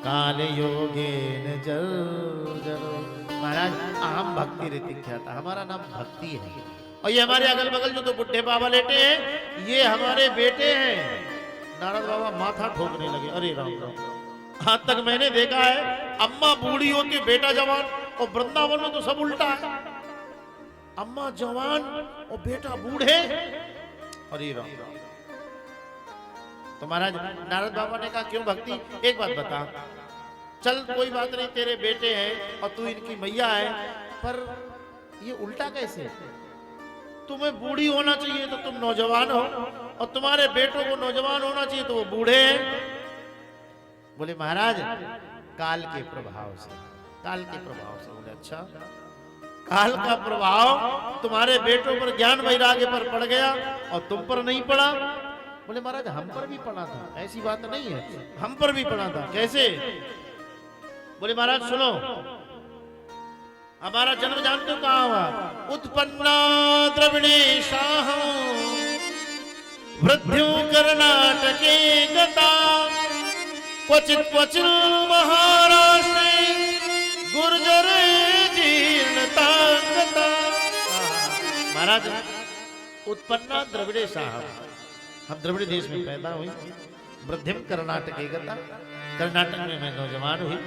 काल योगेन जर्जरो। महाराज अहम भक्ति ऋतिख्याता, हमारा नाम भक्ति है। और ये हमारे अगल बगल जो तो बुढ़े बाबा लेटे हैं ये हमारे बेटे हैं। नारद बाबा माथा ठोकने लगे, अरे राम राम, आज तक मैंने देखा है अम्मा बूढ़ी होती बेटा जवान, और वृंदावन में तो सब उल्टा है, अम्मा जवान और बेटा बूढ़े। अरे राम राम। तो महाराज नारद बाबा ने कहा क्यों भक्ति, एक बात बता, चल कोई बात नहीं तेरे बेटे हैं और तू इनकी मैया है, पर ये उल्टा कैसे। तुम्हें बूढ़ी होना चाहिए तो तुम नौजवान हो, और तुम्हारे बेटों को नौजवान होना चाहिए तो वो बूढ़े हैं। बोले महाराज काल के प्रभाव से, काल के प्रभाव से। बोले अच्छा, काल का प्रभाव तुम्हारे बेटों पर ज्ञान वैराग्य पर पड़ गया और तुम पर नहीं पड़ा। बोले महाराज हम पर भी पड़ा था, ऐसी बात नहीं है, हम पर भी पड़ा था। कैसे? बोले महाराज सुनो, हमारा जन्म जानते हो कहाँ हुआ? उत्पन्ना द्रविड़ेशाः वृद्ध्यो कर्णाटके गता, क्वचित् क्वचित् महाराष्ट्रे गुर्जरे जीर्णता गता। महाराज उत्पन्ना द्रविड़ेशाः, हम द्रविड़ देश में पैदा हुई। वृद्धिम कर्णाटके गता, कर्नाटक में मैं नौजवान हुई।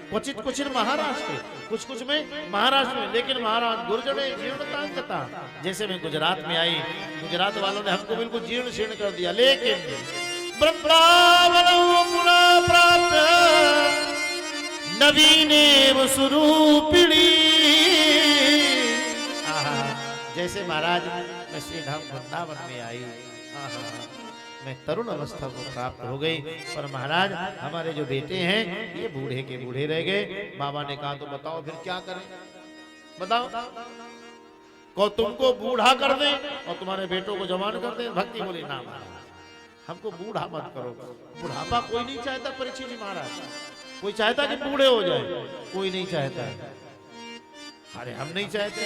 क्वचित कुछ महाराष्ट्र, कुछ कुछ में महाराष्ट्र में, लेकिन महाराज गुर्जरे जीर्णता, जैसे मैं गुजरात में आई, गुजरात वालों ने हमको बिल्कुल जीर्ण शीर्ण कर दिया। लेकिन प्राप्त नवीनेव स्वरूपिणी, जैसे महाराज मैं श्री धाम वृंदावन में आई, मैं तरुण अवस्था को प्राप्त हो गई। पर महाराज हमारे जो बेटे हैं ये बूढ़े के बूढ़े रह गए। बाबा ने कहा तो बताओ फिर क्या करें, बताओ, को तुमको बूढ़ा कर दे और तुम्हारे बेटों को जवान कर दे। भक्ति बोली ना महाराज, हमको बूढ़ा मत करो। बुढ़ापा कोई नहीं चाहता परीक्षित जी महाराज, कोई चाहता कि बूढ़े हो जाए, कोई नहीं चाहता है। अरे हम नहीं चाहते,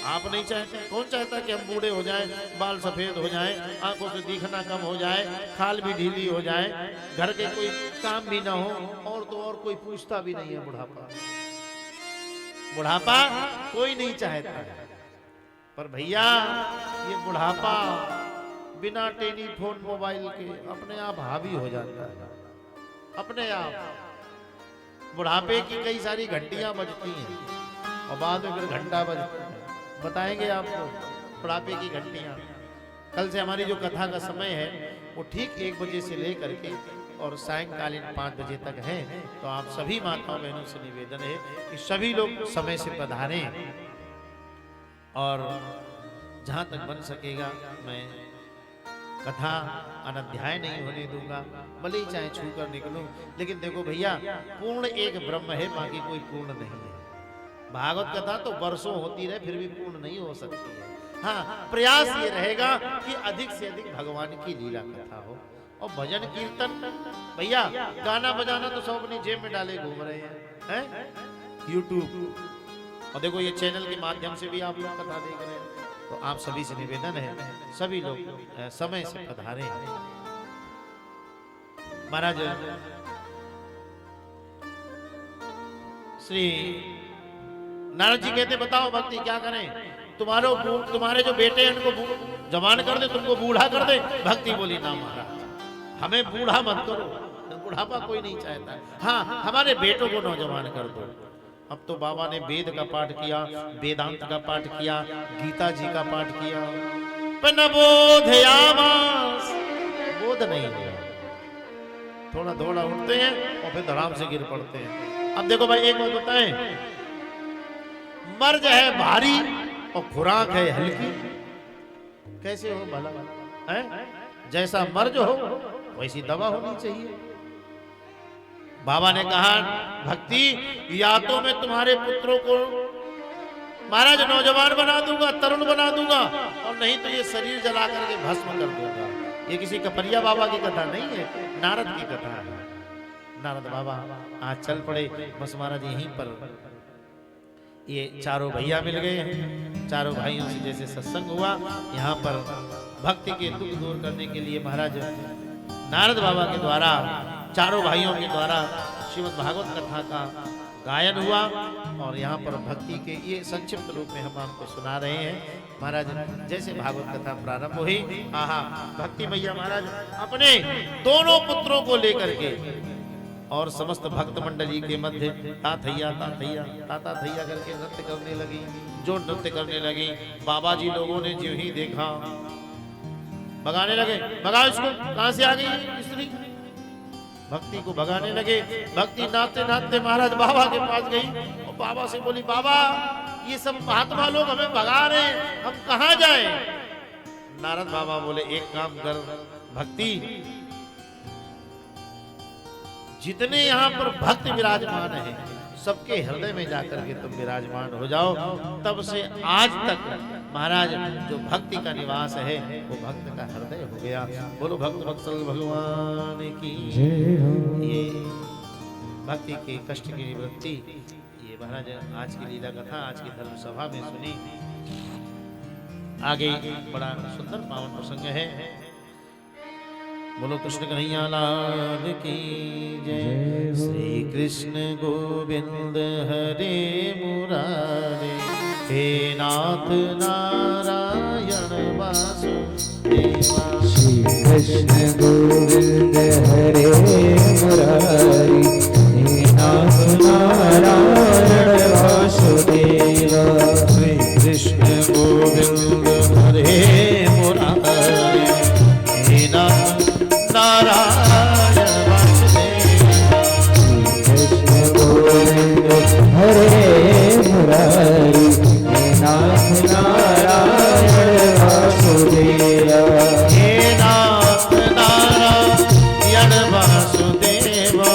आप नहीं चाहते, कौन चाहता कि हम बूढ़े हो जाएं, बाल सफेद हो जाएं, आंखों से दिखना कम हो जाए, खाल भी ढीली हो जाए, घर के कोई काम भी ना हो, और तो और कोई पूछता भी नहीं है। बुढ़ापा, बुढ़ापा कोई नहीं चाहता है। पर भैया ये बुढ़ापा बिना टेलीफोन मोबाइल के अपने आप हावी हो जाता है, अपने आप। बुढ़ापे की कई सारी घंटियां बजती हैं और बाद में फिर घंटा बजता है। बताएंगे आपको बुढ़ापे की घंटियां। कल से हमारी जो कथा का समय है वो ठीक 1 बजे से लेकर के और सायंकालीन 5 बजे तक है। तो आप सभी माताओं बहनों से निवेदन है कि सभी लोग समय से पधारें, और जहां तक बन सकेगा मैं कथा अनध्याय नहीं होने दूंगा, भले ही चाहे छू कर निकलूं। लेकिन देखो भैया, पूर्ण एक ब्रह्म है, बाकी कोई पूर्ण नहीं है। भागवत कथा तो वर्षों होती रहे फिर भी पूर्ण नहीं हो सकती है। हाँ, प्रयास ये रहेगा कि अधिक से अधिक भगवान की लीला कथा हो। और भजन कीर्तन भैया, गाना बजाना तो सब अपनी जेब में डाले घूम रहे हैं यूट्यूब, और देखो ये चैनल के माध्यम से भी आप लोग कथा देख रहे हैं। तो आप सभी से निवेदन है, सभी लोग समय से पधारे। महाराज श्री नारद जी कहते बताओ भक्ति क्या करें, तुम्हारे जो बेटे हैं उनको जवान कर दे, तुमको बूढ़ा कर दे। भक्ति बोली ना महाराज, हमें बूढ़ा मत करो, बुढ़ापा कोई नहीं चाहता है। हाँ, हमारे बेटों को नौजवान कर दो। अब तो बाबा ने वेद का पाठ किया, वेदांत का पाठ किया, गीता जी का पाठ किया, पर न बोधयामास, बोध नहीं है। थोड़ा थोड़ा उठते हैं और फिर धड़ाम से गिर पड़ते हैं। अब देखो भाई एक बात बताएं, मर्ज है भारी और खुराक है हल्की, कैसे हो भला है? जैसा मर्ज हो वैसी दवा होनी चाहिए। बाबा ने कहा भक्ति, या तो मैं तुम्हारे पुत्रों को महाराज नौजवान बना दूंगा, तरुण बना दूंगा, और नहीं तो ये शरीर जला करके भस्म कर दूंगा। ये किसी कपरिया बाबा की कथा नहीं है, नारद की कथा है। नारद बाबा आज चल पड़े, बस महाराज यहीं पर ये चारों भैया मिल गए हैं। चारों भाइयों से जैसे सत्संग हुआ, यहाँ पर भक्ति के दुख दूर करने के लिए महाराज नारद बाबा के द्वारा, चारों भाइयों के द्वारा श्रीमद् भागवत कथा का गायन हुआ। और यहाँ पर भक्ति के ये संक्षिप्त रूप में हम आपको सुना रहे हैं। महाराज जैसे भागवत कथा प्रारंभ हुई, आहा, भक्ति मैया महाराज अपने दोनों पुत्रों को लेकर के और समस्त भक्त मंडली के मध्य ताथैया ताथैया ताता थैया करके नृत्य करने लगी। जो नृत्य करने लगी, बाबा जी लोगों ने जो ही देखा भगाने लगे, भगा इसको, कहां से आ गई स्त्री? भक्ति को भगाने लगे। भक्ति नाचते नाचते महाराज बाबा के पास गई और बाबा से बोली, बाबा ये सब महात्मा लोग हमें भगा रहे हैं, हम कहाँ जाएं? नारद बाबा बोले एक काम कर भक्ति, जितने यहाँ पर भक्त विराजमान है सबके हृदय में जाकर के तुम विराजमान हो जाओ। तब से आज तक महाराज जो भक्ति का निवास है वो भक्त का हृदय हो गया। बोलो भक्त वत्सल भगवान की ये भक्ति के कष्ट की निवृत्ति ये महाराज आज की लीला कथा आज की धर्म सभा में सुनी। आगे बड़ा सुंदर पावन प्रसंग है। बोलो कृष्ण कन्हैया लाल की जय। श्री कृष्ण गोविंद हरे मुरारे, हे नाथ नारायण वासुदेवा। श्री कृष्ण गोविंद हरे मुरारी, हे नाथ नारायण वासुदेवा। श्री कृष्ण गोविंद हरे मुरारे, हे नाथ नारायण वासुदेवा। कृष्ण गोविंद हरे मुरारी, हे नाथ नारायण वासुदेवा। हे नाथ नारायण वासुदेवा।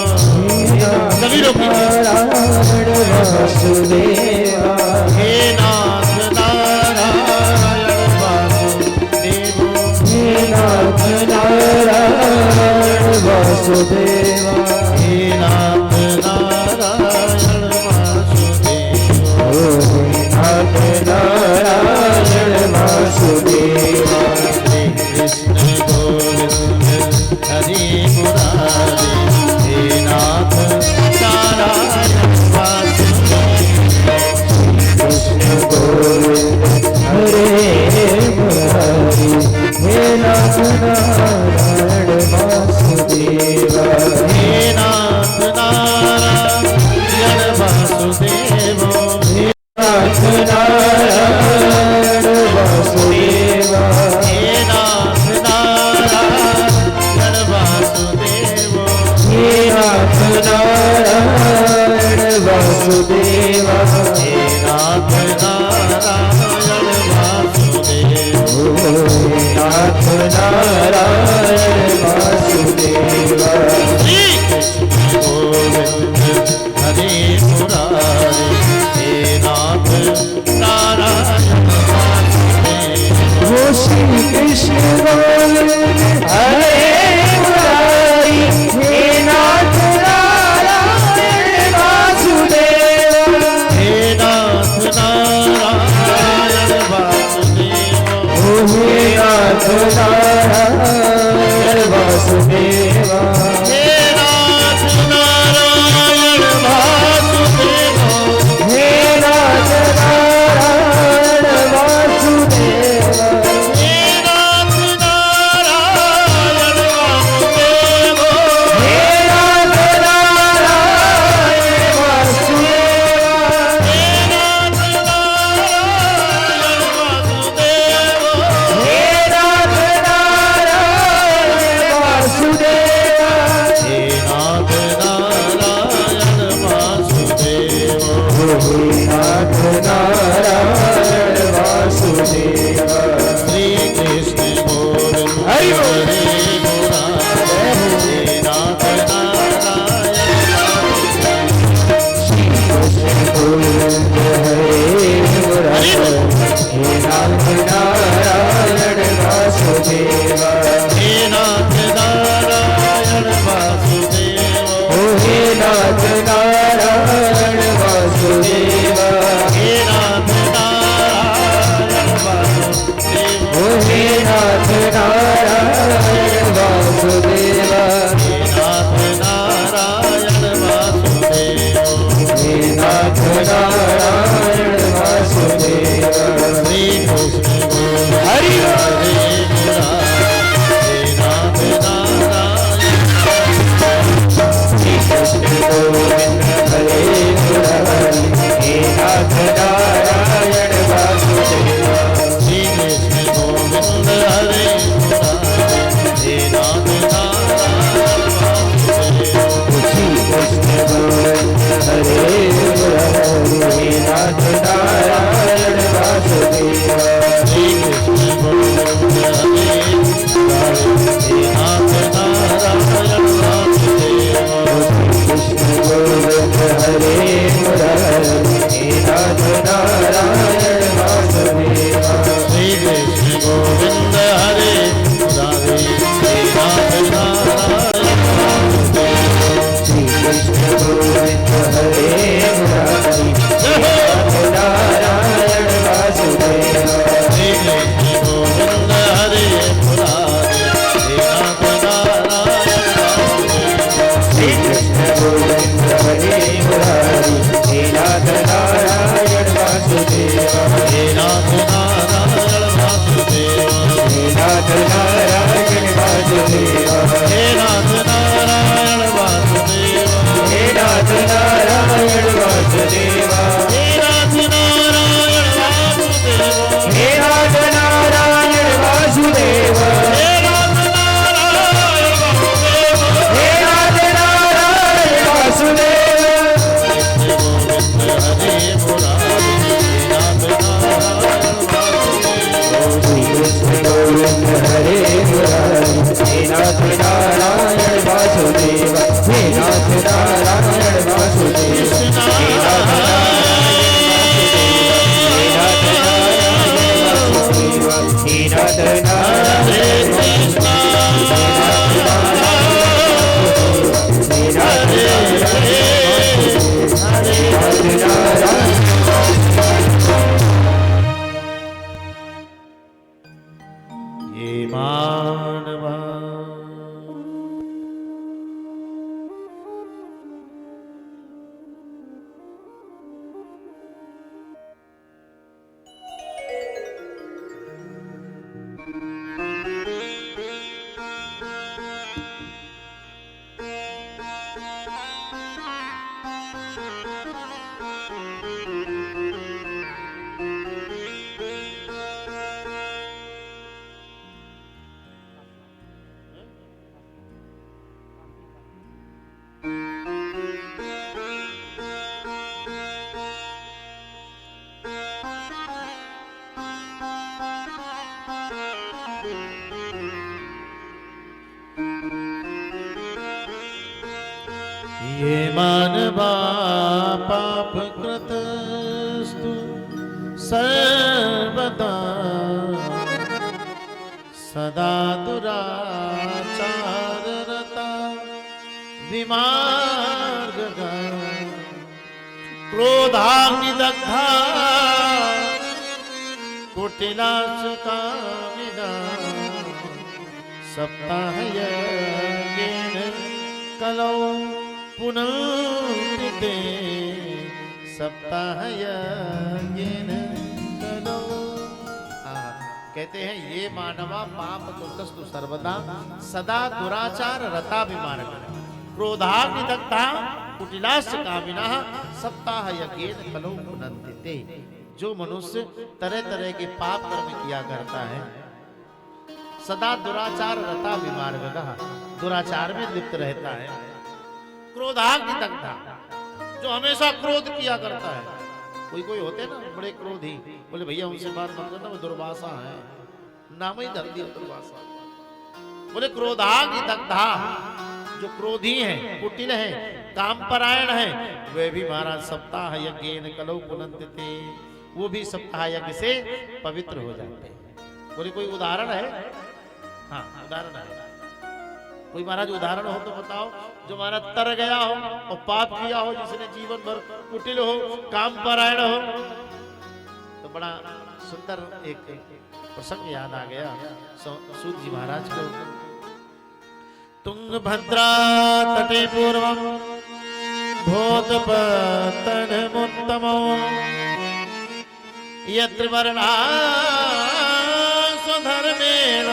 सभी लोग नारायण वासुदेवा। हे नाथ नारायण वासुदेवा। हे नाथ नारायण वासुदेवा। हे नाथ नारायण वासुदेवा। हे नाथ नारायण वासुदेवा। श्री कृष्ण गोविंद हरे मुरारे, हे नाथ नारायण वासुदेवा। कृष्ण गोविंद हरे मुरारी, हे नाथ नारायण वासुदेवा। हे नाथ नारायण वासुदेवा। हे नाथ नारायण वासुदेवा। हे नाथ नारायण वासुदेवा। हे नाथ नारायण वासुदेवा। हे नाथ नारायण वासुदेवा। हे नाथ नारायण वासुदेवा। श्री कृष्ण गोविंद हरे मुरारे, हे नाथ नारायण वासुदेवा। वो श्री कृष्ण गोविंद हरे मुरारी, हे नाथ नारायण वासुदेवा। हे नाथ नारायण वासुदेवा। हे नाथ नारायण वासुदेवा। वासुदेव हे नाथ नारायण वासुदेव हे नाथ नारायण वासुदेव हे नाथ नारायण ये मानवा ये मानवा पाप कृतस्तु सर्वदा सदा दुराचाररता विमार्गगा क्रोधाग्निदग्धा कुटिलाशकामिना सप्ताहयज्ञेन कलौ पुनर्ते सप्ताहयज्ञेन कलौ। कहते हैं ये मानवा पाप कृतस्तु सर्वदा सदा दुराचार रता विमार्ग क्रोधाग्निदग्धा कुटिलाश्च कामिनः सप्ताहयज्ञेन कलौ पुनन्ते। जो मनुष्य तरह तरह के पाप कर्म किया करता है, सदा दुराचार रता विमार्गः दुराचार में लिप्त रहता है, क्रोधाग्निदग्धा जो हमेशा क्रोध किया करता है। कोई कोई होते ना बड़े क्रोधी, बोले भैया उनसे बात मत करना वो दुर्वासा है, नाम ही धर दिया दुर्वासा। बोले क्रोधाग्निदग्धा जो क्रोधी है, कुटिल है, कामपरायण है, वे भी महाराज सप्ताह यज्ञेन कलौ पुनन्ते वो भी सप्ताह यज्ञ से पवित्र हो जाते हैं। बोले कोई उदाहरण है? हाँ उदाहरण है। कोई महाराज उदाहरण हो तो बताओ जो महाराज तर गया हो और पाप किया हो, जिसने जीवन भर कुटिल हो, काम परायण हो। तो बड़ा सुंदर एक प्रसंग याद आ गया सूत जी महाराज को। तुंगभद्रा तटे पूर्वम भूतपतनमुत्तमो यत्र वर्णा स्वधर्मेण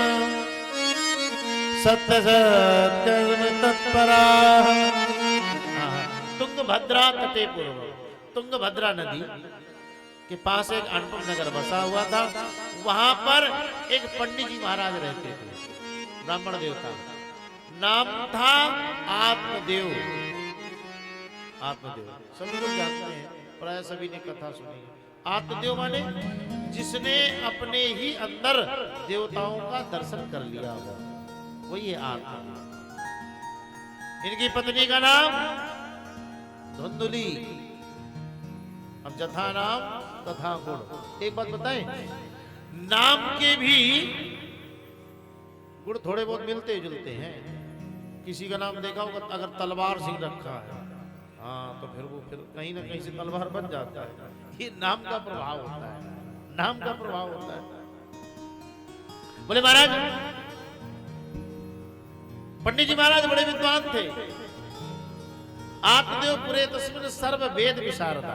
सत्य सत्कर्म तत्पराः। तुंगभद्रा तटे पूर्व, तुंगभद्रा नदी के पास एक अनुपम नगर बसा हुआ था। वहां पर एक पंडित जी महाराज रहते थे, ब्राह्मण देवता, नाम था आत्मदेव। आत्मदेव सभी लोग जानते हैं, प्राय सभी ने कथा सुनी है। आत्मदेव माने जिसने अपने ही अंदर देवताओं का दर्शन कर लिया हो, वही है आत्मा। इनकी पत्नी का नाम धुंधुली। अब जथा नाम तथा गुण। एक बात बताएं, नाम के भी गुण थोड़े बहुत मिलते जुलते हैं। किसी का नाम देखा होगा, अगर तलवार सिंह रखा है, हाँ तो फिर वो फिर कहीं ना कहीं से तलवार बन जाता है। ये नाम का प्रभाव होता है, नाम का प्रभाव होता है। बोले महाराज पंडित जी महाराज बड़े विद्वान थे। आत्मदेव पुरे तस्मिन् सर्व वेद विशारदा।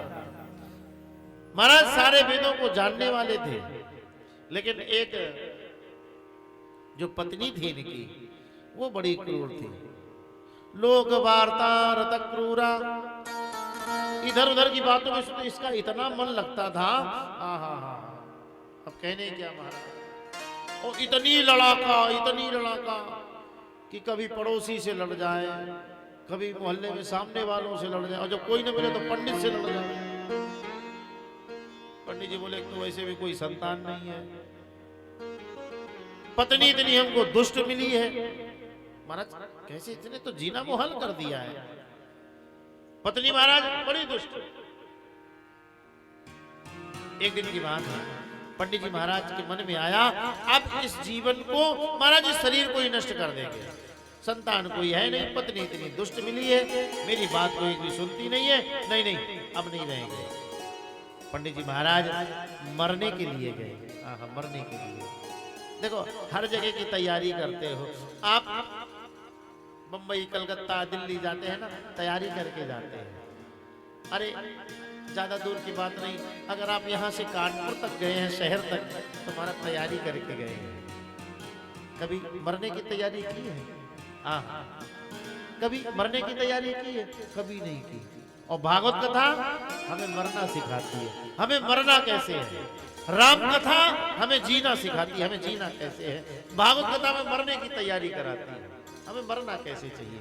महाराज सारे वेदों को जानने वाले थे, लेकिन एक जो पत्नी थी इनकी वो बड़ी क्रूर थी। लोक वार्ता रत क्रूरा, इधर उधर की बातों में सुनते इसका इतना मन लगता था। अब कहने क्या महाराज, और इतनी लड़ाका कि कभी पड़ोसी से लड़ जाए, कभी मोहल्ले में सामने वालों से लड़ जाए, और जब कोई न मिले तो पंडित से लड़ जाए। पंडित जी बोले तो वैसे भी कोई संतान नहीं है, पत्नी इतनी हमको दुष्ट मिली है, महाराज कैसे, इतने तो जीना मुहाल कर दिया है। पत्नी महाराज बड़ी दुष्ट। एक दिन की बात है, पंडित जी महाराज के मन में आया अब इस जीवन को, महाराज इस शरीर को ही नष्ट कर देंगे। संतान कोई है नहीं, पत्नी इतनी दुष्ट मिली है, मेरी बात कोई भी सुनती नहीं है, नहीं नहीं अब नहीं रहेंगे। पंडित जी महाराज मरने के लिए गए। हाँ, मरने के लिए। देखो हर जगह की तैयारी करते हो आप, बंबई कलकत्ता दिल्ली जाते हैं ना, तैयारी करके जाते हैं। अरे ज्यादा दूर की बात नहीं, अगर आप यहाँ से कानपुर तक गए हैं, शहर तक, तो हमारा तैयारी करके गए हैं। कभी मरने की तैयारी की है? हाँ, कभी मरने की तैयारी की है? कभी नहीं की। और भागवत कथा हमें मरना सिखाती है, हमें मरना कैसे है। राम कथा हमें जीना सिखाती है, हमें जीना कैसे है। भागवत कथा में मरने की तैयारी कराती है, हमें मरना कैसे चाहिए।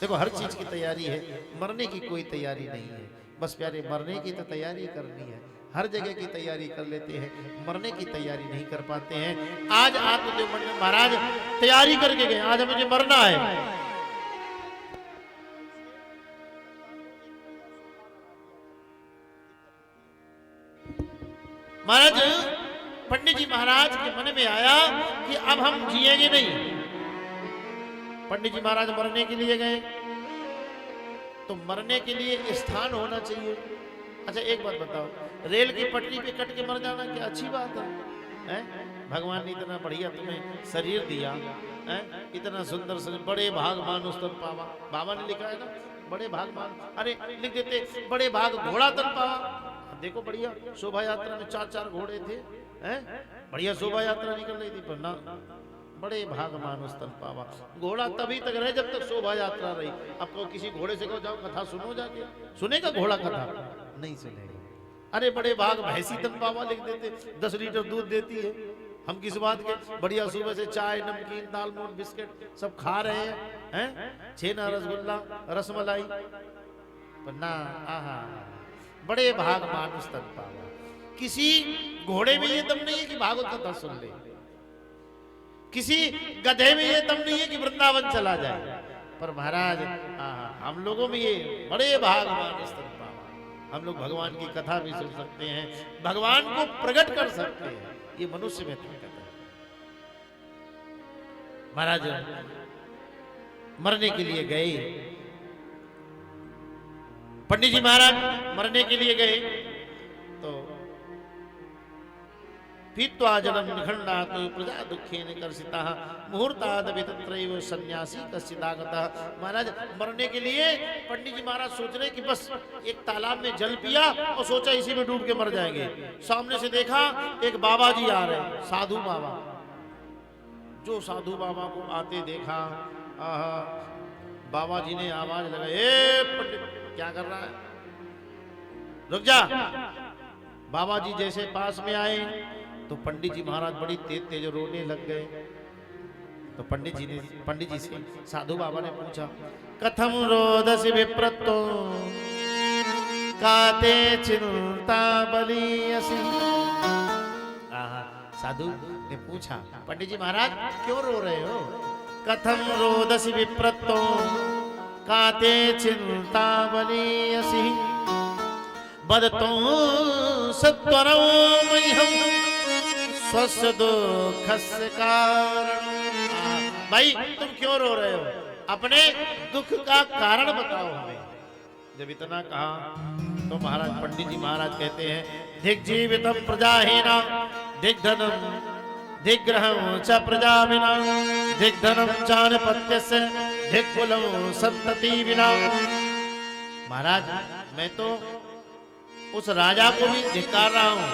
देखो हर चीज की तैयारी है, मरने की कोई तैयारी नहीं है। बस प्यारे मरने की तो तैयारी करनी है, हर जगह की तैयारी कर लेते हैं, मरने की तैयारी नहीं कर पाते हैं। आज आत्मदेव मंडल महाराज तैयारी करके गए, आज मुझे मरना है। महाराज पंडित जी महाराज के मन में आया कि अब हम जिएंगे नहीं। पंडित जी महाराज मरने के लिए गए, तो मरने के लिए स्थान होना चाहिए। अच्छा एक बात बताओ, रेल की पटरी पे कट के मर जाना क्या अच्छी बात है? भगवान ने इतना बढ़िया तुम्हें शरीर दिया है, इतना सुंदर शरीर, बड़े भाग मानुष तन पावा। बाबा ने लिखा है ना, बड़े भाग मान, अरे लिख देते बड़े भाग घोड़ा तन पावा। देखो बढ़िया शोभा यात्रा में 4-4 घोड़े थे, हैं? बढ़िया शोभा यात्रा निकल रही थी, पर ना बड़े भाग मानुष तन पावा। घोड़ा तभी तक रहे जब तक शोभा यात्रा रही। आपको किसी घोड़े से कहो जाओ कथा सुनो, जाके सुनेगा घोड़ा कथा? नहीं सुनेगा। अरे बड़े भाग भैंसी तन पावा लिख देते, 10 लीटर दूध देती है। हम किस बात के, बढ़िया सुबह से चाय नमकीन दाल मोट बिस्किट सब खा रहे हैं, छेना रसगुल्ला रसमलाई, पर ना आहा बड़े भाग मानुष तन पावा। किसी घोड़े में ये दम नहीं है कि भागवत कथा सुन ले, किसी गधे में ये दम नहीं है कि वृंदावन चला जाए, पर महाराज हम लोगों में ये बड़े भाग मानुष तन पावा। हम लोग भगवान की कथा भी सुन सकते हैं, भगवान को प्रकट कर सकते हैं, ये मनुष्य में ताकत है। महाराज मरने के लिए गए, पंडित जी महाराज मरने के लिए गए, तो पीत्वा जलम निखंडात् प्रजा दुखेन कर्षितः मुहूर्तादपि तत्रैव सन्यासी कश्चिदागतः। महाराज मरने के लिए पंडित जी महाराज सोच रहे कि बस एक तालाब में जल पिया और सोचा इसी में डूब के मर जाएंगे। सामने से देखा एक बाबा जी आ रहे, साधु बाबा। जो साधु बाबा को आते देखा, बाबा जी ने आवाज लगाई, ए पंडित क्या कर रहा है, रुक जा। बाबा जी जैसे पास में आए तो पंडित जी महाराज बड़ी तेज तेज रोने लग गए। तो पंडित जी से साधु बाबा ने पूछा, कथम रोदसी विप्रतो काते चिंता बलियसी। साधु ने पूछा, पंडित जी महाराज क्यों रो रहे हो? कथम रोदसी विप्रतो काते चिंता बलियसी बदतो सत्वरौ मह्यम स्वस्य दुःखस्य कारण। भाई तुम क्यों रो रहे हो? अपने दुख का कारण बताओ हमें। जब इतना कहा तो महाराज पंडित जी महाराज कहते हैं, दिग्जीवितम प्रजाहीना दिग्धनम दिग्ग्रहं च प्रजा विना दिग्धनम चानपत्यस्य दिक्कुलं संतति विना। महाराज मैं तो उस राजा को भी धिक्कार रहा हूं,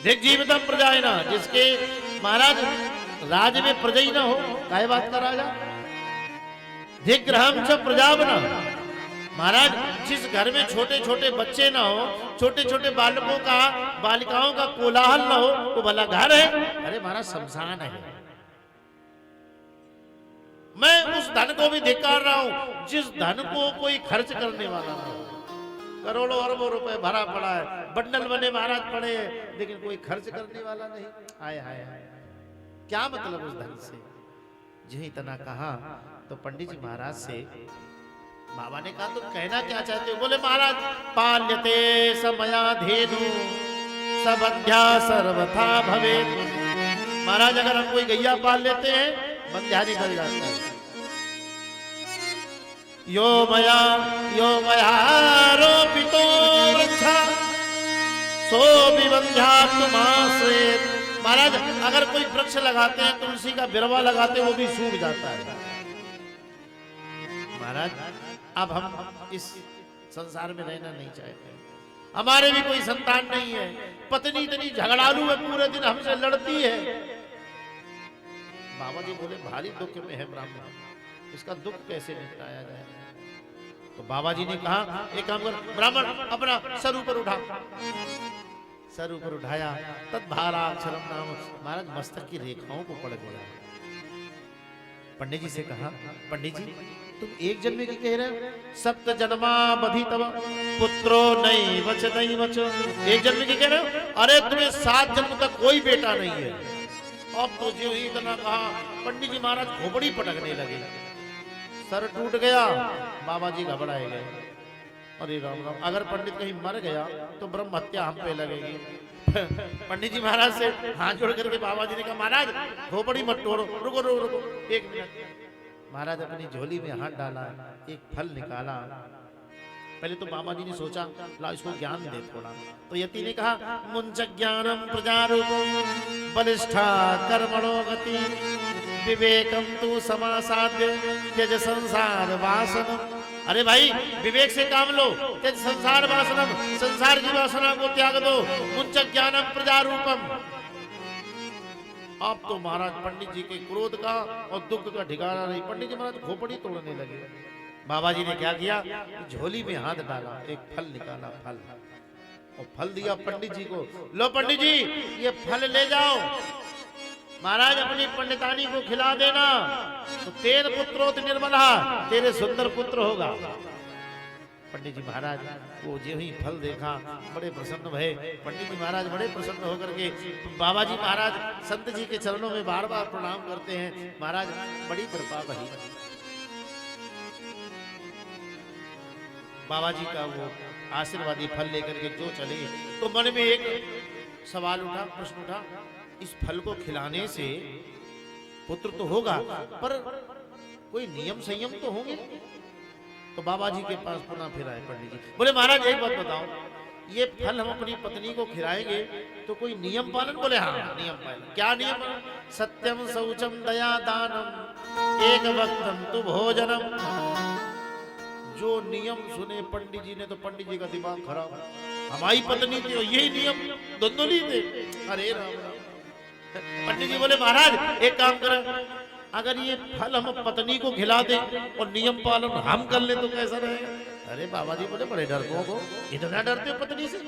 दिग्जीवितम प्रजाहीना, जिसके महाराज राज्य में प्रजा ही ना हो, काय बात का राजा। दिग्ग्रहं च प्रजा विना, महाराज जिस घर में छोटे छोटे बच्चे ना हो, छोटे छोटे बालकों का बालिकाओं का कोलाहल ना हो, वो भला घर है? अरे महाराज शमशान है। मैं उस धन को भी धिक्कार रहा हूं जिस धन को कोई खर्च करने वाला ना हो। करोड़ों अरबों रुपए भरा पड़ा है, बंडल बने महाराज पड़े हैं, लेकिन कोई खर्च करने वाला नहीं। हाय हाय हाय, क्या मतलब उस धन से? जो इतना कहा तो पंडित जी महाराज से बाबा ने कहा तुम कहना क्या चाहते हो? बोले महाराज पाल्यते समयाधेनु सबंध्या सर्वथा भवेत्। महाराज अगर हम कोई गैया पाल लेते हैं बंध्या निकल जाता है। यो मया रोपितो वृक्षा सो विबंध्या तुमाश्रयेत्। महाराज अगर कोई वृक्ष लगाते हैं, तुलसी का बिरवा लगाते हैं, वो भी सूख जाता है। महाराज अब हम इस संसार में रहना नहीं चाहते, हमारे भी कोई संतान नहीं है, पत्नी इतनी झगड़ालू है, पूरे दिन हमसे लड़ती है। बाबा जी बोले भारी दुख में है ब्राह्मण, इसका दुख कैसे निपटाया जाए? तो बाबा जी ने कहा एक काम कर ब्राह्मण, अपना सर ऊपर उठा। सर ऊपर उठाया, तद भारा अक्षरम नाम। महाराज मस्तक की रेखाओं को पढ़ गया। पंडित जी से कहा पंडित जी तुम एक जन्म की कह रहे हो? सप्त जन्मा बधी तब पुत्रो नहीं वच नहीं वच। एक जन्म की कह रहे हो? अरे तुम्हें 7 जन्म तक कोई बेटा नहीं है। अब तो जो ही इतना कहा पंडित जी महाराज खोपड़ी पटकने लगे, सर टूट गया। बाबा जी घबराए गए, अरे राम राम, अगर पंडित कहीं मर गया तो ब्रह्म हत्या हम पे लगेगी। पंडित जी महाराज से हाथ जोड़ करके बाबा जी ने कहा महाराज खोपड़ी मत तोड़ो, रुको रुको रुको 1 मिनट। महाराज अपनी झोली में हाथ डाला, एक फल निकाला। पहले तो बाबा जी ने सोचा ला इसको ज्ञान दे थोड़ा, तो यति ने कहा मुंच ज्ञानम प्रजारूपम बलिष्ठा कर्मणो गति विवेकम तू समासाद्य त्यज संसार वासनम। अरे भाई विवेक से काम लो, त्यज संसार वासनम, संसार की वासना को त्याग दो। मुंच ज्ञानम प्रजारूपम। अब तो महाराज पंडित जी के क्रोध का और दुख का ठिकाना नहीं, पंडित जी महाराज खोपड़ी तोड़ने लगे। बाबा जी ने क्या किया, झोली में हाथ डाला, एक फल निकाला, फल और फल दिया पंडित जी को। लो पंडित जी ये फल ले जाओ, महाराज अपनी पंडितानी को खिला देना, तो तेर पुत्रोत निर्मला, तेरे सुंदर पुत्र होगा। पंडित जी महाराज वो जो ही फल देखा बड़े प्रसन्न भये। पंडित जी महाराज बड़े प्रसन्न होकर के बाबा जी महाराज संत जी के चरणों में बार बार प्रणाम करते हैं। महाराज बड़ी कृपा भई। बाबा जी का वो आशीर्वादी फल लेकर के जो चले, तो मन में एक सवाल उठा, प्रश्न उठा, इस फल को खिलाने से पुत्र तो होगा, पर कोई नियम संयम तो होंगे। तो बाबा जी के पास पुनः फिर आए पंडित जी, बोले महाराज एक बात बताओ, ये फल हम अपनी पत्नी को खिलाएंगे तो कोई नियम पालन? बोले हाँ नियम पालन। क्या नियम? सत्यम शौचम दया दानम एक वक्तम तु भोजनम। जो नियम सुने पंडित जी ने तो पंडित जी का दिमाग खराब। हमारी पत्नी थी और यही नियम धुंधली थे। अरे राम राम। पंडित जी बोले महाराज एक काम करें, अगर ये फल हम पत्नी को खिला दें और नियम पालन हम कर ले तो कैसा रहेगा? अरे बाबा जी बोले बड़े डरपोक हो, इतना डरते हो पत्नी से?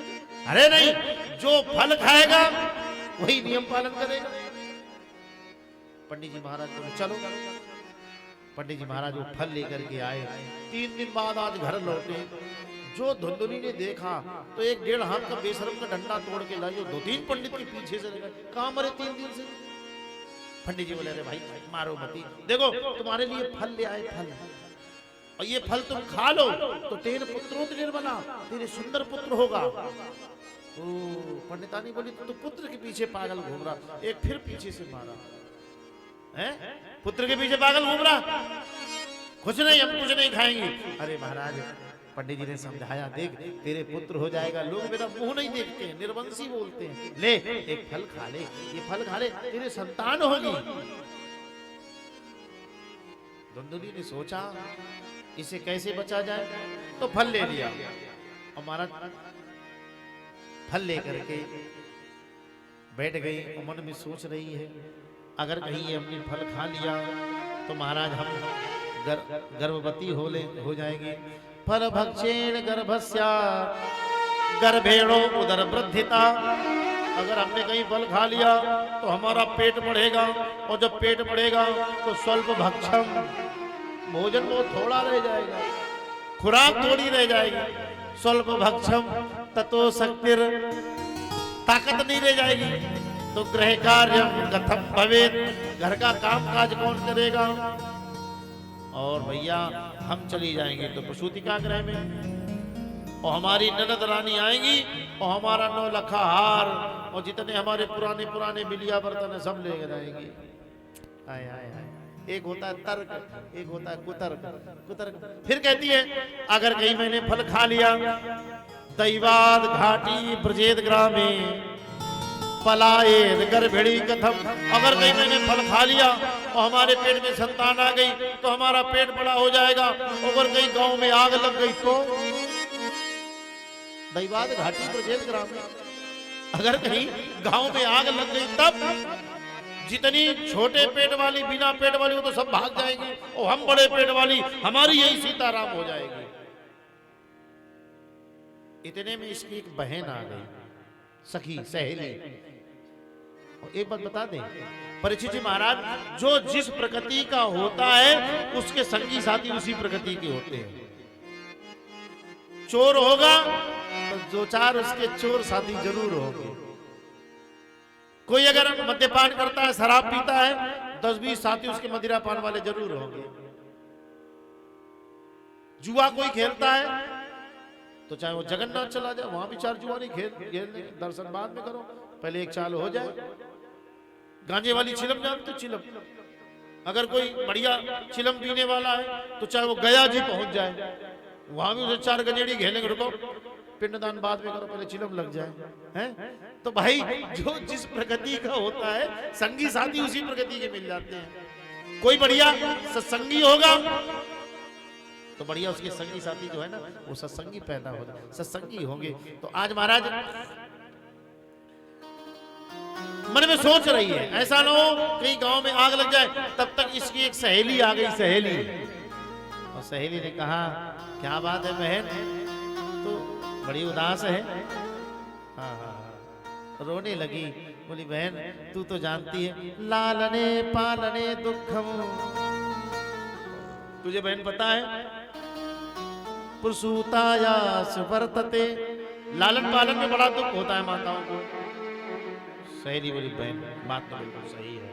अरे नहीं, जो फल खाएगा वही नियम पालन करेगा। पंडित जी महाराज बोले चलो। पंडित जी महाराज वो फल लेकर के आए। 3 दिन बाद आज घर लौटे। जो धुंधली ने देखा तो 1-1.5 हाथ का बेशरम का डंडा तोड़ के लाए, 2-3 पंडित के पीछे से लगा। कहाँ मरे 3 दिन से? पंडित जी बोले अरे भाई मारो मती, देखो तुम्हारे लिए फल ले आए, फल, और ये फल तुम खा लो तो तेरे पुत्रों के निर्मला, तेरे सुंदर पुत्र होगा। ओ पंडितानी बोली तो पुत्र के पीछे पागल घूम रहा। एक फिर पीछे से मारा, है पुत्र के पीछे पागल घूम रहा, कुछ नहीं हम कुछ नहीं खाएंगे। अरे महाराज पंडित जी ने समझाया, देख तेरे पुत्र हो जाएगा। लोग मेरा मुंह नहीं देखते हैं, निर्वंशी बोलते हैं। ले एक फल खा ले, ये फल खा ले, तेरे संतान होगी। धुंधली ने सोचा इसे कैसे बचा जाए, तो फल ले लिया। और महाराज फल लेकर के बैठ गई, मन में सोच रही है अगर कहीं ये हमने फल खा लिया तो महाराज हम गर्भवती हो जाएंगे। फल भक्षेण गर्भस्या गर्भेणो उदर वृद्धिता। अगर हमने कहीं फल खा लिया तो हमारा पेट बढ़ेगा, और जब पेट बढ़ेगा तो स्वल्प भक्षम, भोजन वो थोड़ा रह जाएगा, खुराक थोड़ी रह जाएगी। स्वल्प भक्षम ततो शक्तिर, ताकत नहीं रह जाएगी। तो गृह कार्य कथम भवेत, घर का काम काज कौन करेगा। और भैया हम चली जाएंगे तो प्रसूतिका गृह में, और हमारी ननद रानी आएंगी और हमारा 9 लखा हार और जितने हमारे पुराने पुराने बिलिया बर्तन सब ले जाएंगे। आय आय आय। एक होता है तर्क, एक होता है कुतर्क। कुतर्क फिर कहती है अगर कहीं मैंने फल खा लिया, दैवाद घाटी ब्रजेद ग्रामे पलायेद गर्भिणी कथम, अगर कहीं मैंने फल खा लिया और हमारे पेट में संतान आ गई तो हमारा पेट बड़ा हो जाएगा, अगर कहीं गांव में आग लग गई तो। दैवाद घाटी ब्रजेद ग्रामे, अगर कहीं गांव में आग लग गई तब जितनी छोटे पेट वाली बिना पेट वाली वो तो सब भाग जाएंगी, और हम बड़े पेट वाली हमारी यही सीताराम हो जाएगी। इतने में इसकी एक बहन आ गई, सखी सहेली। और एक बात बता दें परीक्षित जी महाराज, जो जिस प्रकृति का होता है उसके संगी साथी उसी प्रकृति के होते हैं। चोर होगा तो 2-4 उसके चोर साथी जरूर होंगे। कोई अगर मद्यपान करता है, शराब पीता है, 10-20 साथी उसके मदिरा पान वाले जरूर होंगे। जुआ कोई खेलता है तो चाहे वो जगन्नाथ चला जाए, वहां भी 4 जुआ नहीं खेलने, दर्शन बाद में करो, पहले एक चाल हो जाए। गांजे वाली चिलम जानते, चिलम अगर कोई बढ़िया चिलम पीने वाला है तो चाहे वो गया जी पहुंच जाए, वहां भी उसे 4 गजेड़ी घेलेंगे, रुको पिंडदान बाद में करो, पहले चिलम लग जाए हैं। तो भाई जो जिस प्रकृति का होता है संगी साथी उसी प्रकृति के मिल जाते हैं। कोई बढ़िया सत्संगी होगा तो बढ़िया उसके संगी साथी जो है ना वो सत्संगी पैदा हो जाए, सत्संगी होंगे। तो आज महाराज मन में सोच रही है ऐसा ना हो कहीं गांव में आग लग जाए, तब तक इसकी एक सहेली आ गई, सहेली। और सहेली ने कहा क्या बात है बहन, तो बड़ी उदास है। हाँ हाँ, रोने लगी, बोली बहन तू तो जानती है लालने पालने दुखम, तुझे बहन पता है प्रसूताया वर्तते, लालन पालन में बड़ा दुख होता है माताओं को। सहेली बोली बहन बात तो बिल्कुल सही है।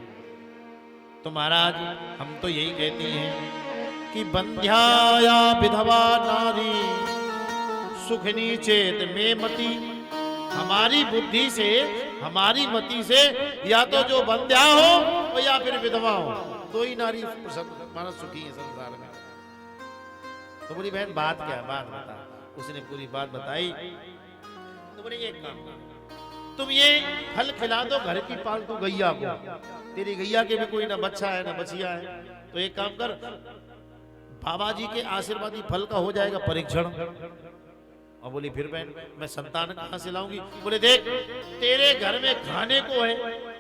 तो महाराज हम तो यही कहते हैं कि बंध्याया विधवा नारी सुखनी चेत में मति, हमारी बुद्धि से हमारी मति से या तो जो बंध्या हो या फिर विधवा हो, दो ही नारी मानस सुखी है संसार में। तो बोली बहन बात क्या, बात बता। उसने पूरी बात बताई। तो बोले एक काम, तुम ये फल खिला दो घर की पालतू गैया को, तेरी गैया के भी कोई ना बच्चा है ना बचिया है, तो एक काम कर बाबा जी के आशीर्वादी फल का हो जाएगा परीक्षण। और बोली फिर बहन मैं संतान कहां से लाऊंगी। बोले देख तेरे घर में खाने को है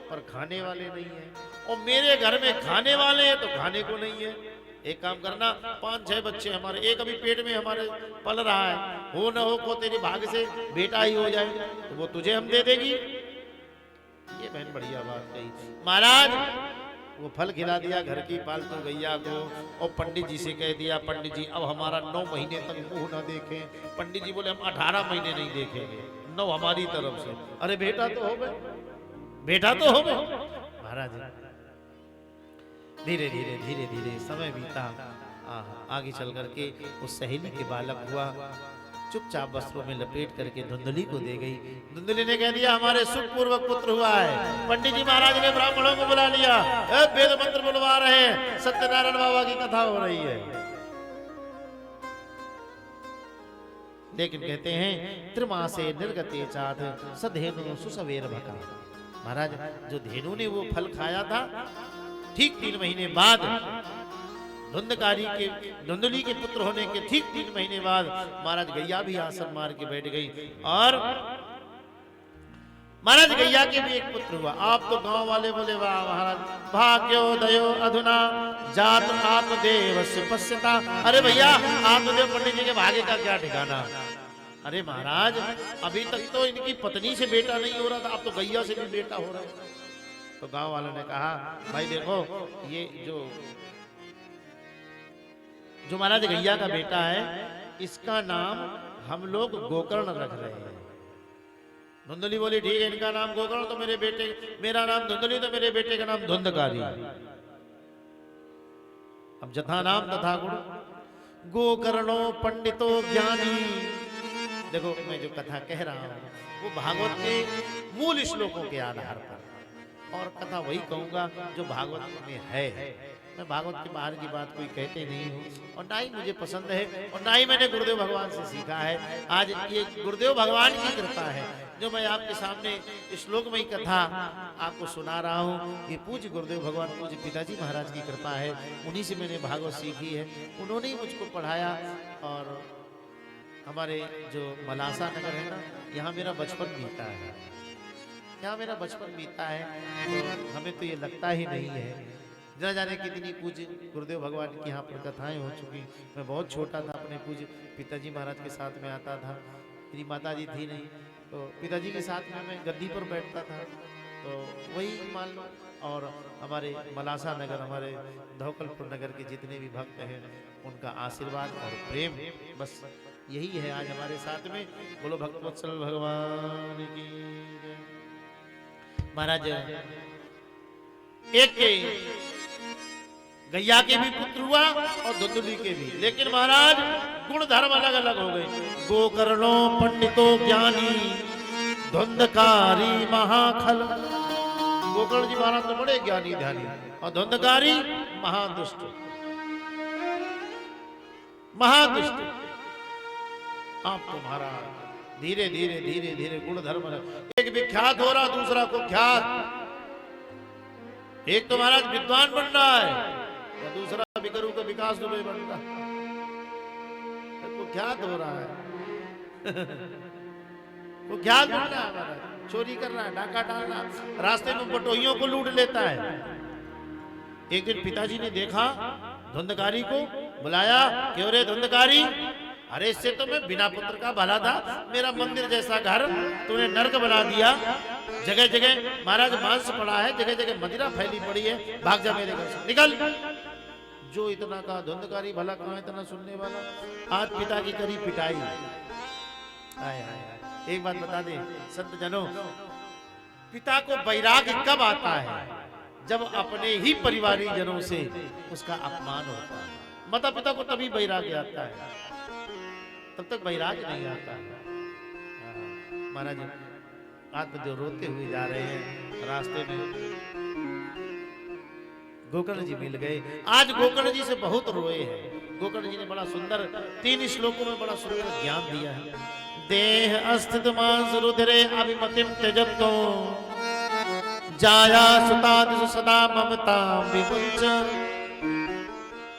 पर खाने वाले नहीं है, और मेरे घर में खाने वाले हैं तो खाने को नहीं है। एक काम करना 5-6 बच्चे हमारे, एक अभी पेट में हमारे पल रहा है, हो न हो को तेरे भाग्य से बेटा ही हो जाए तो वो तुझे हम दे देगी। ये बहन बढ़िया बात कही। महाराज वो फल खिला दिया घर की पालतू गैया को, और पंडित जी से कह दिया पंडित जी अब हमारा 9 महीने तक मुंह ना देखें। पंडित जी बोले हम 18 महीने नहीं देखेंगे, 9 हमारी तरफ से। अरे बेटा तो हो गए, बेटा तो हो गए। महाराज धीरे धीरे धीरे धीरे समय बीता, आगे चल करके उस सहेली के बालक हुआ, चुपचाप वस्त्रों में लपेट करके धुंधली को दे गई। धुंधली ने कह दिया हमारे सुखपूर्वक पुत्र हुआ है। पंडित जी महाराज ने ब्राह्मणों को बुला लिया, वेद मंत्र बुलवा रहे हैं, सत्यनारायण बाबा की कथा हो रही है। लेकिन कहते हैं त्रिमासे निर्गते चाथ सधेनु सुसवेर भका। महाराज जो धेनु ने वो फल खाया था, ठीक 3 महीने बाद धुंधली के पुत्र होने के ठीक 3 महीने बाद महाराज गैया भी आसन मार के बैठ गई, और महाराज गैया के भी एक पुत्र हुआ। आप तो गांव वाले बोले वाह महाराज भाग्योदयो अधुना जात आत्मदेव से पश्यता। अरे भैया आत्मदेव पंडित जी के भाग्य का क्या ठिकाना। अरे महाराज अभी तक तो इनकी पत्नी से बेटा नहीं हो रहा था, अब तो गैया से भी बेटा हो रहा है। तो गांव वालों ने कहा भाई देखो ये जो महाराज गैया का बेटा है इसका नाम हम लोग गोकर्ण रख रहे हैं। धुंधली बोली ठीक है, इनका नाम गोकर्ण तो मेरा नाम धुंधली तो मेरे बेटे का नाम धुंधकारी। अब जथा नाम तथा गुण, गोकर्णो पंडितो ज्ञानी। देखो मैं जो कथा कह रहा हूं वो भागवत के मूल श्लोकों के आधार पर, और कथा वही कहूंगा जो भागवत में है। मैं भागवत के बाहर की बात कोई कहते नहीं हूँ, और ना ही मुझे पसंद है, और ना ही मैंने गुरुदेव भगवान से सीखा है। आज ये गुरुदेव भगवान की कृपा है जो मैं आपके सामने श्लोकमयी कथा आपको सुना रहा हूँ। ये पूज्य गुरुदेव भगवान पूज्य पिताजी महाराज की कृपा है, उन्हीं से मैंने भागवत सीखी है, उन्होंने ही मुझको पढ़ाया। और हमारे जो मलासा नगर है ना, यहाँ मेरा बचपन बीता है, यहाँ मेरा बचपन बीता है, तो हमें तो ये लगता ही नहीं है। न जाने कितनी पूज्य गुरुदेव भगवान की यहाँ पर कथाएं हो चुकी। मैं बहुत छोटा था, अपने पूज्य पिताजी महाराज के साथ में आता था, मेरी माता जी थी नहीं, तो पिताजी के साथ में मैं गद्दी पर बैठता था, तो वही मान लो। और हमारे मलासा नगर, हमारे धौकलपुर नगर के जितने भी भक्त हैं, उनका आशीर्वाद और प्रेम बस यही है आज हमारे साथ में। बोलो भक्तवत्सल भगवान की जय। महाराज एक के गैया के भी पुत्र हुआ और धुंधली के भी, लेकिन महाराज गुण धर्म अलग अलग हो गए। गोकर्णो पंडितो ज्ञानी, धुंधकारी महाखल। गोकर्ण जी महाराज तो बड़े ज्ञानी ध्यानी, और धुंधकारी महादुष्ट, महादुष्ट। आप तुम्हारा धीरे धीरे धीरे धीरे गुण धर्म, एक विख्यात हो रहा, दूसरा कुख्यात। एक तो महाराज विद्वान बन रहा है, या दूसरा विकरू का विकास दुबे बन रहा है, कुख्यात हो रहा है। कुख्यात बन रहा है महाराज, चोरी कर रहा है, डाका डाल रहा है, रास्ते में बटोहियों को लूट लेता है। एक दिन पिताजी ने देखा धुंधकारी को, बुलाया, क्यों रे धुंधकारी? अरे इससे तो मैं बिना पुत्र का भला था, मेरा मंदिर जैसा घर तूने नर्क बना दिया। जगह जगह महाराज मांस पड़ा है, जगह जगह मदिरा फैली पड़ी है, भाग जा मेरे घर से, निकल। जो इतना कहा धुंधकारी भला कहाँ इतना सुनने वाला, आज पिता की करी पिटाई। आय आय, एक बात बता दे संत जनों, पिता को वैराग्य कब आता है? जब अपने ही परिवारी जनों से उसका अपमान होता है। माता पिता को तभी वैराग्य आता है, तब तक वैराग्य नहीं आता है। महाराज आत्मदेव रोते हुए जा रहे हैं, रास्ते में गोकर्ण जी मिल गए। आज गोकर्ण जी से बहुत रोए हैं। गोकर्ण जी ने बड़ा सुंदर 3 श्लोकों में बड़ा सुंदर ज्ञान दिया है। देह अस्थित मांस रुधिरे अभिमतिम त्यजतो, जाया सुतादिषु सदा ममता विमुञ्च,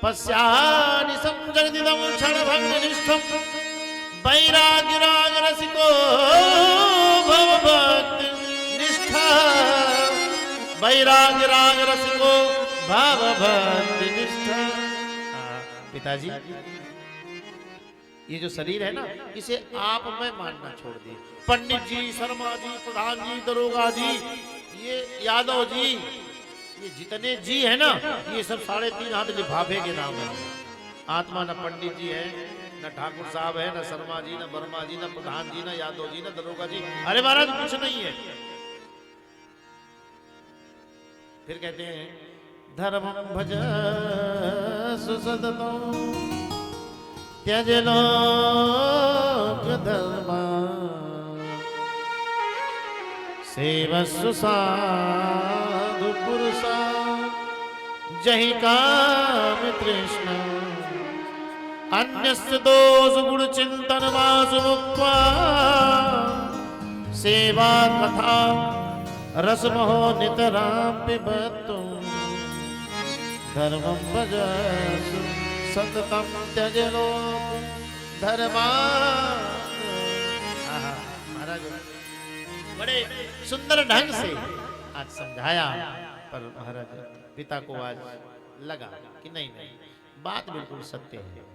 पश्यानि संजनितं क्षणभङ्गनिष्ठं, वैराग्यराग रसिको भवभक्ति निष्ठा, वैराग्यराग रसिको भवभक्ति निष्ठा। पिताजी ये जो शरीर है ना, इसे आप में मानना छोड़ दिए। पंडित जी, शर्मा जी, प्रधान जी, दरोगा जी, ये यादव जी, ये जितने जी है ना, ये सब 3.5 हाथ लिफाफे के नाम है। आत्मा न पंडित जी है, न ठाकुर साहब है, न शर्मा जी, न वर्मा जी, न प्रधान जी, न यादव जी, न दरोगा जी। अरे महाराज कुछ नहीं है। फिर कहते हैं धर्मं भज सुसदतं, त्यज लोक धर्मा, सेवस्व साधु पुरुषा, जहि काम तृष्णा, अन्यस्य दोष गुण चिंतन वासु मुक्त्वा, सेवा कथा रसमहो नितरां पिबतु, धर्मं भजसु सततं त्यज लोक धर्मा। महाराज बड़े सुंदर ढंग से आज समझाया, पर महाराज पिता को आज लगा कि नहीं नहीं, बात बिल्कुल सत्य है।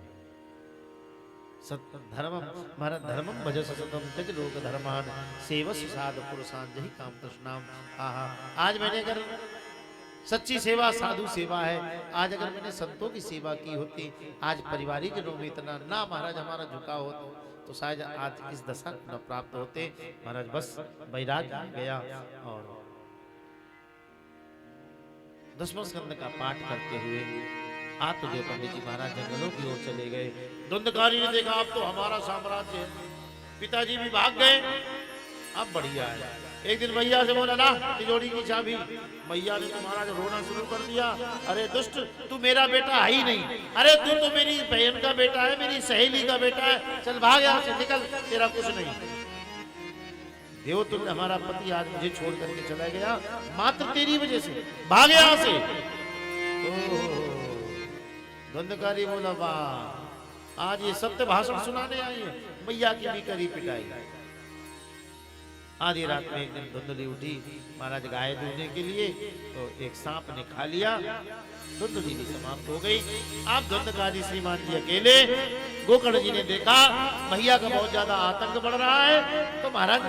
सत्य धर्मम, महाराज धर्मम भजस सतम त्यज लोक धर्मान, सेवस्व साधु पुरुषान जहि काम तृष्णाम। आहा, आज मैंने अगर सच्ची सेवा साधु सेवा है, आज अगर मैंने संतों की सेवा की होती, आज परिवारिक जनों में इतना ना महाराज हमारा झुकाव होता, तो शायद आज इस दशा न प्राप्त होते। महाराज बस बैराग गया और दसवां स्कंद का पाठ करते हुए आत्मदेव पंडित जी महाराज जंगलों की ओर चले गए। धुंधकारी ने देखा अब तो हमारा साम्राज्य है, पिताजी भी भाग गए, अब बढ़िया है। एक दिन भैया से बोला ना तिजोरी की चाबी, भैया ने तुम्हारा जो रोना शुरू कर दिया, अरे दुष्ट तू मेरा बेटा है ही नहीं, अरे तू तो मेरी बहन का बेटा है, मेरी सहेली का बेटा है, चल भाग यहाँ से, निकल, तेरा कुछ नहीं। देवतुल्य हमारा पति आज मुझे छोड़ करके चला गया मात्र तेरी वजह से, भाग यहाँ से। धुंधकारी बोला वाह, आज ये सत्य भाषण सुनाने आई है, भैया की भी करी पिटाई। आधी रात में एक दिन धुंधली उठी महाराज गाय दूधने के लिए, तो एक सांप ने खा लिया, धुंधली भी समाप्त हो गई। आप धुंधकारी श्रीमान जी अकेले, गोकर्ण जी ने देखा भैया का बहुत ज्यादा आतंक बढ़ रहा है, तो महाराज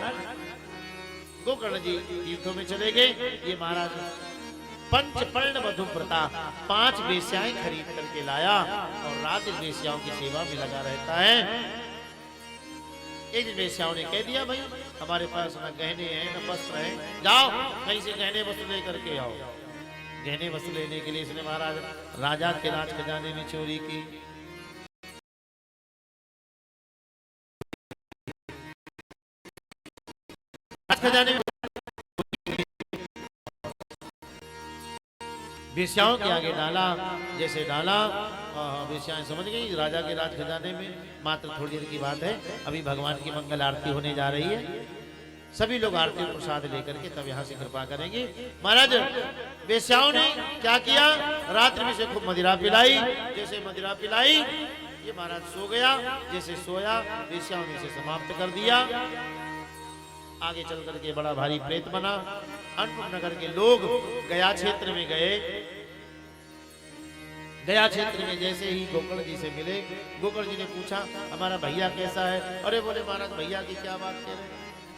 गोकर्ण जी तीर्थों में चले गए। ये महाराज पंचपर्ण वधुव्रता 5 वेश्याएं खरीद करके लाया और रात वेश्याओं की सेवा में लगा रहता है। एक वेश्याओं ने कह दिया भाई हमारे पास न गहने हैं न वस्त्र हैं, जाओ कहीं से गहने वस्त्र लेकर के आओ। गहने वस्त्र लेने के लिए इसने महाराज राजा के राज खजाने में चोरी की। राज खजाने में वेश्याओं के आगे डाला, जैसे डाला वेश्याएं समझ गई राजा के राज खजाने में। मात्र थोड़ी देर की बात है, अभी भगवान की मंगल आरती होने जा रही है, सभी लोग आरती और प्रसाद लेकर के तब यहाँ से कृपा करेंगे। महाराज वेश्याओं ने क्या किया, रात्रि में से खूब मदिरा पिलाई, जैसे मदिरा पिलाई ये महाराज सो गया, जैसे सोया वेश्याओं ने इसे समाप्त कर दिया। आगे चल करके बड़ा भारी प्रेत बना। अन्नपूर्ण नगर के लोग गया क्षेत्र में गए। गया क्षेत्र में जैसे ही गोकर्ण जी से मिले, गोकर्ण जी ने पूछा हमारा भैया कैसा है। अरे बोले महाराज भैया की क्या बात कह रहे,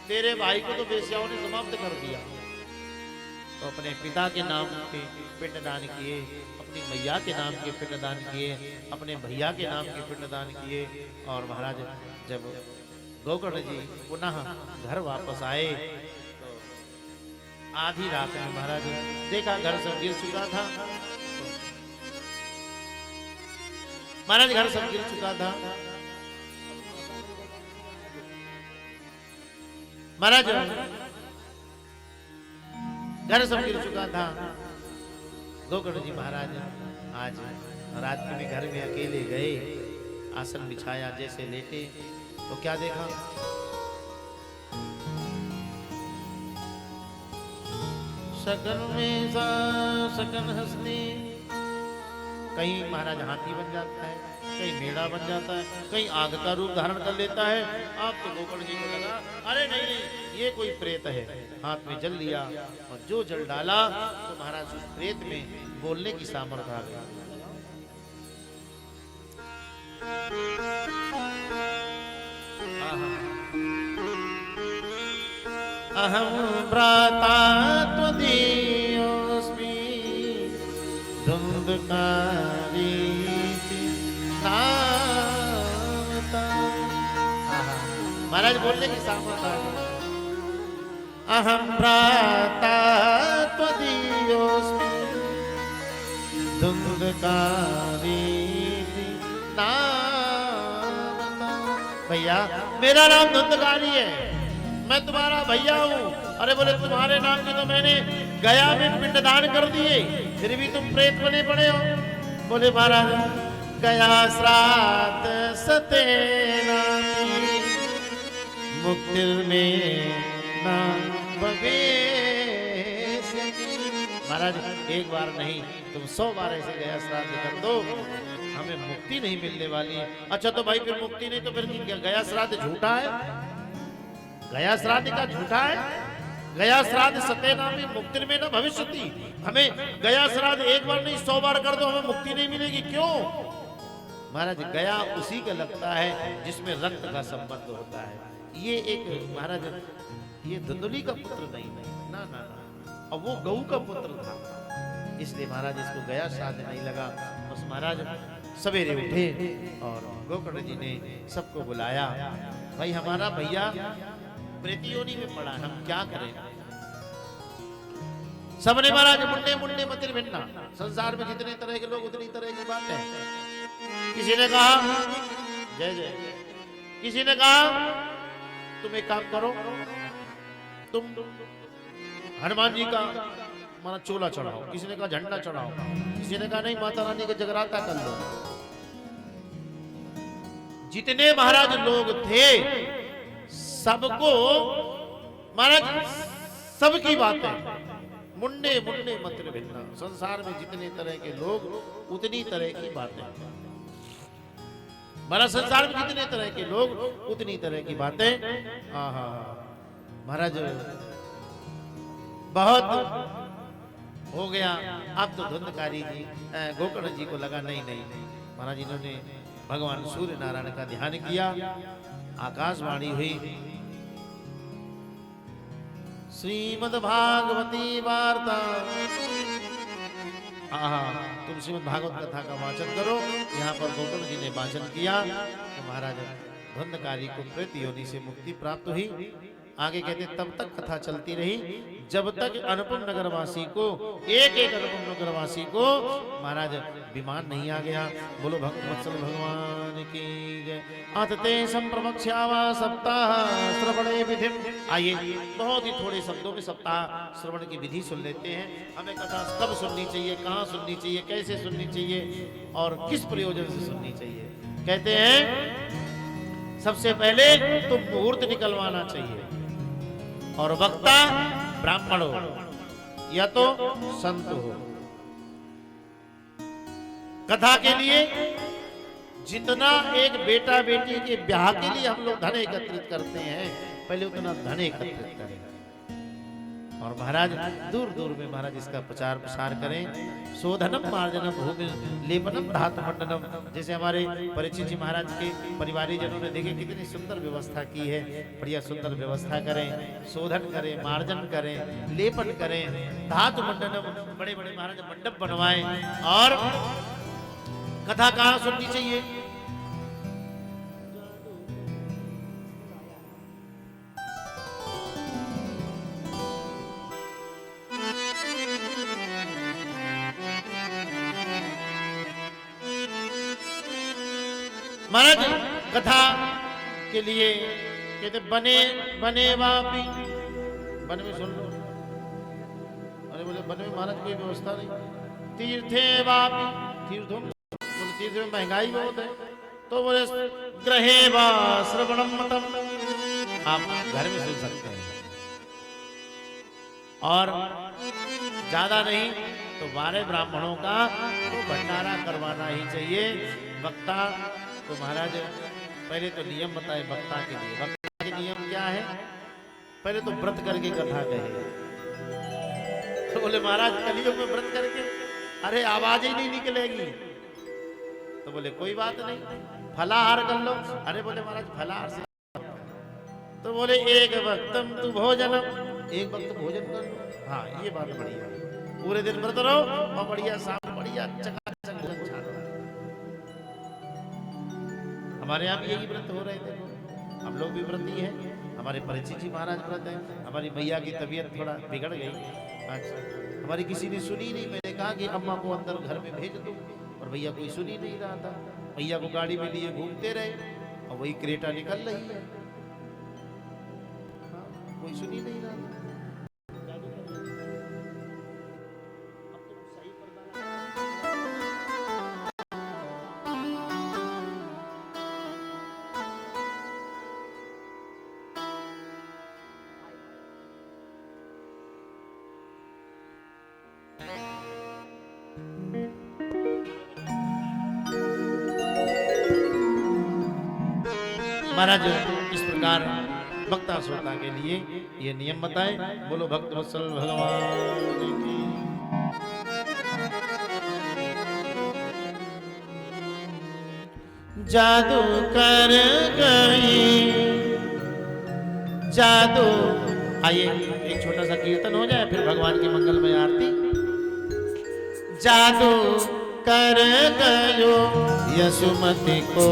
तेरे भाई को तो वेश्याओं ने समाप्त कर दिया। तो अपने पिता के नाम के पिंडदान किए, अपनी मैया के नाम के पिंडदान किए, अपने भैया के नाम के पिंडदान किए। और महाराज जब गोकर्ण जी पुनः घर वापस आए तो आधी रात में महाराज देखा घर सब गिर चुका था। महाराज घर सब गिर चुका था। महाराज घर सब गिर चुका था। गोकर्ण जी महाराज आज रात्रि में घर में अकेले गए, आसन बिछाया, जैसे लेटे तो क्या देखा, सकन में सकन हंसने, कहीं महाराज हाथी बन जाता है, कहीं मेढ़ा बन जाता है, कहीं आग का रूप धारण कर लेता है। आप तो गोकर्ण जी को लगा अरे नहीं ये कोई प्रेत है, हाथ में जल लिया और जो जल डाला तो महाराज उस प्रेत में बोलने की सामर्थ्य आ गई। अहम भ्राता त्वदीयोऽस्मि धुंधकारी नामता। महाराज बोलने की सामर्थ्य। अहम भ्राता त्वदीयोऽस्मि धुंधकारी नामता। भैया मेरा नाम धुंधकारी है, मैं तुम्हारा भैया हूँ। अरे बोले तुम्हारे नाम की तो मैंने गया में पिंडदान कर दिए, फिर भी तुम प्रेत बने पड़े हो। बोले महाराज गया श्राद्ध सतेना मुक्ति में ना भवेश। महाराज एक बार नहीं तुम 100 बार ऐसे गया श्राद्ध कर दो, हमें मुक्ति नहीं मिलने वाली। अच्छा तो भाई फिर मुक्ति नहीं तो फिर गया श्राद्ध झूठा है, गया श्राद्ध का झूठा है। गया श्राद्ध सत्यनामी मुक्ति में न भविष्यति। हमें गया श्राद्ध एक बार नहीं 100 बार कर दो हमें मुक्ति नहीं मिलेगी, क्यों? महाराज गया उसी का लगता है जिसमें रक्त का संबंध होता है। ये एक महाराज ये धुंधली का पुत्र नहीं, ना ना ना, और वो गऊ का पुत्र था, इसलिए महाराज इसको गया श्राद्ध नहीं लगा। बस महाराज सवेरे उठे और गोकर्ण जी ने सबको बुलाया। भाई हमारा भैया प्रेतियोनी में पड़ा, हम क्या करें? सबने महाराज मुंडे मुंडे मतिर भिन्ना, संसार में जितने तरह के लोग उतनी तरह की बातें। किसी ने कहा जय जय, किसी ने कहा तुम एक काम करो, तुम हनुमान जी का माना चोला चढ़ाओ, किसी ने कहा झंडा चढ़ाओ, किसी ने कहा नहीं माता रानी का जगराता कर लो। जितने महाराज लोग थे सबको महाराज सबकी बातें मुंडे मुंडे मत्र भिन्ना, संसार में जितने तरह के लोग उतनी तरह की बातें। महाराज संसार में जितने तरह के लोग उतनी तरह की बातें। आहा महाराज बहुत हो गया। अब तो धुंधकारी जी गोकर्ण जी को लगा नहीं नहीं नहीं, महाराज इन्होंने भगवान सूर्य नारायण का ध्यान किया। आकाशवाणी हुई, श्रीमद् भागवती वार्ता। तुम श्रीमद् भागवत कथा का वाचन करो। यहाँ पर गोकर्ण जी ने वाचन किया तो महाराज धुंधकारी को प्रेत योनि से मुक्ति प्राप्त हुई। आगे कहते तब तक कथा चलती रही जब तक अनुपम नगरवासी को एक एक अनुपम नगरवासी को महाराज विमान नहीं आ गया। बोलो भक्त वत्सल भगवान की जय। अतते संप्रवक्ष्यावा सप्ताह श्रवणे विधि। आइए बहुत ही थोड़े शब्दों में सप्ताह श्रवण की विधि सुन लेते हैं। हमें कथा कब सुननी चाहिए, कहाँ सुननी चाहिए, कैसे सुननी चाहिए और किस प्रयोजन से सुननी चाहिए। कहते हैं सबसे पहले तो मुहूर्त निकलवाना चाहिए और वक्ता ब्राह्मण हो या तो संत हो। कथा के लिए जितना एक बेटा बेटी के ब्याह के लिए हम लोग धन एकत्रित करते हैं, पहले उतना धन एकत्रित करें और महाराज दूर दूर में महाराज इसका प्रचार प्रसार करें। शोधनम मार्जनम भूमि लेपनम धातु मंडनम। जैसे हमारे परिचित जी महाराज के परिवारी जनों ने देखे कितनी सुंदर व्यवस्था की है। बढ़िया सुंदर व्यवस्था करें, शोधन करें, मार्जन करें, लेपन करें, धातु मंडनम, बड़े बड़े महाराज मंडप बनवाएं। और कथा कहाँ सुननी चाहिए? महाराज कथा के लिए कहते बने बने वापी, बन में सुन लो। अरे बोले बन में महाराज कोई व्यवस्था नहीं। तीर्थे वापी, तीर्थों में बोले तीर्थ में महंगाई बहुत है, तो बोले ग्रहे वा श्रवणम मतम, आप घर में सुन सकते हैं। और ज्यादा नहीं तो 12 ब्राह्मणों का तो भंडारा करवाना ही चाहिए। वक्ता तो महाराज पहले तो नियम बताए वक्ता के लिए। वक्ता के नियम क्या है? पहले तो व्रत करके कथा कहे। तो बोले महाराज कलियुग में व्रत करके अरे आवाज ही नहीं निकलेगी। तो बोले कोई बात नहीं, फलाहार कर लो। अरे बोले महाराज फलाहार से, तो बोले एक वक्तम तू भोजनम, एक वक्त भोजन कर लो। हाँ ये बात बढ़िया, पूरे दिन व्रत रहो और बढ़िया शाम बढ़िया चकाचक भोजन छानो। हमारे यहाँ भी यही व्रत हो रहे थे, हम लोग भी व्रती हैं। हमारे परिचित जी महाराज व्रत है। हमारी मैया की तबीयत थोड़ा बिगड़ गई आज, हमारी किसी ने सुनी नहीं। मैंने कहा कि अम्मा को अंदर घर में भेज दो, और भैया कोई सुन ही नहीं रहा था। भैया को गाड़ी में लिए घूमते रहे और वही क्रेटा निकल रही है। हाँ, कोई सुन ही नहीं रहा था। महाराज इस प्रकार वक्ता श्रोता के लिए ये नियम बताए। बोलो भक्त वत्सल भगवान की। जादू कर गई जादू। आइए एक छोटा सा कीर्तन हो जाए, फिर भगवान की मंगलमय आरती। जादू कर गयो यशुमती को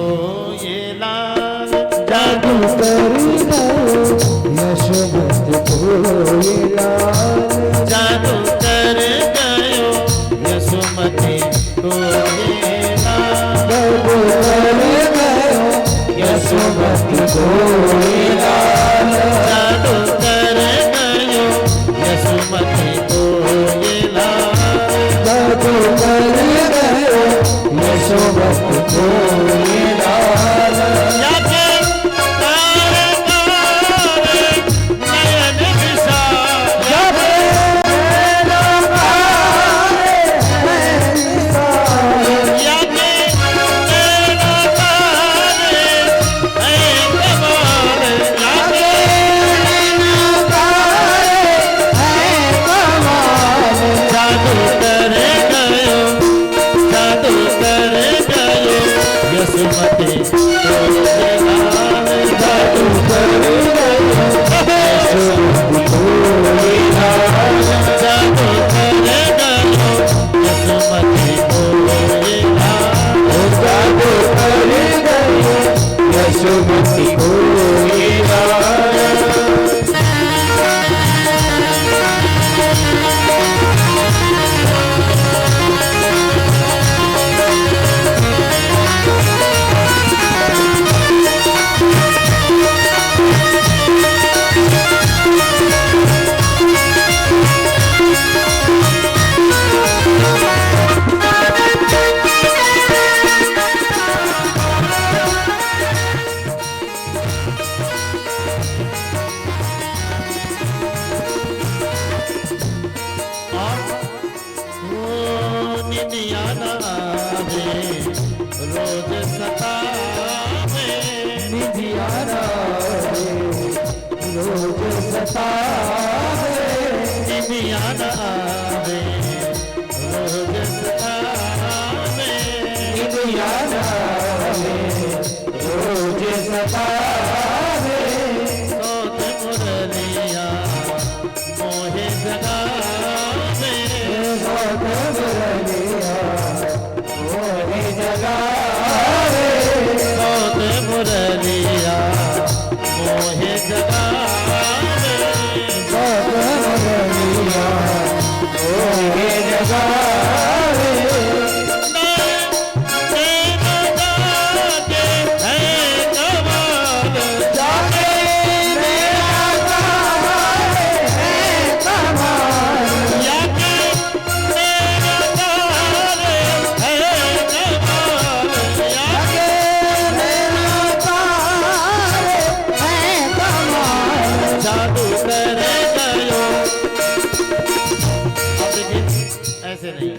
ये लाल। जादू कर गयो यशोमती को ये लाल। जादू कर गयो यशुमती को ये लाल। जादू कर गयो यशोमती को ये लाल। जादू कर गयो यशुमती को ये लाल। जादू कर गयो यशोमती को ये लाल। जाके तारे तारे नयन विशाल। जाके मेरा तारे हैं विशाल। जाके तेरा तारे हैं कमाल। जाके मेरा तारे हैं कमाल। जादू कर गयो जादू कर गयो यशुमती को ये लाल। जादू कर गयो यशोमती को ये लाल। जादू कर गयो यशुमती को ये लाल। जादू कर गयो यशोमती को ये लाल। निंदिया ना आवे रोज सतावे। निधिया रावे रोज सतावे। निंदिया ना आवे रोज सतावे। निधिया रावे रोज सतावे। सोत मुरलिया मोहे जगावे। बहुत मुरलिया मोहे जगावे। सोत मुरलिया मोहे जगावे। बहुत मुरलिया मोहे जगावे। जाके मेरा तारे हैं कमाल। जाके मेरा तारे हैं कमाल। जादू कर गयो। अब देखिए ऐसे नहीं,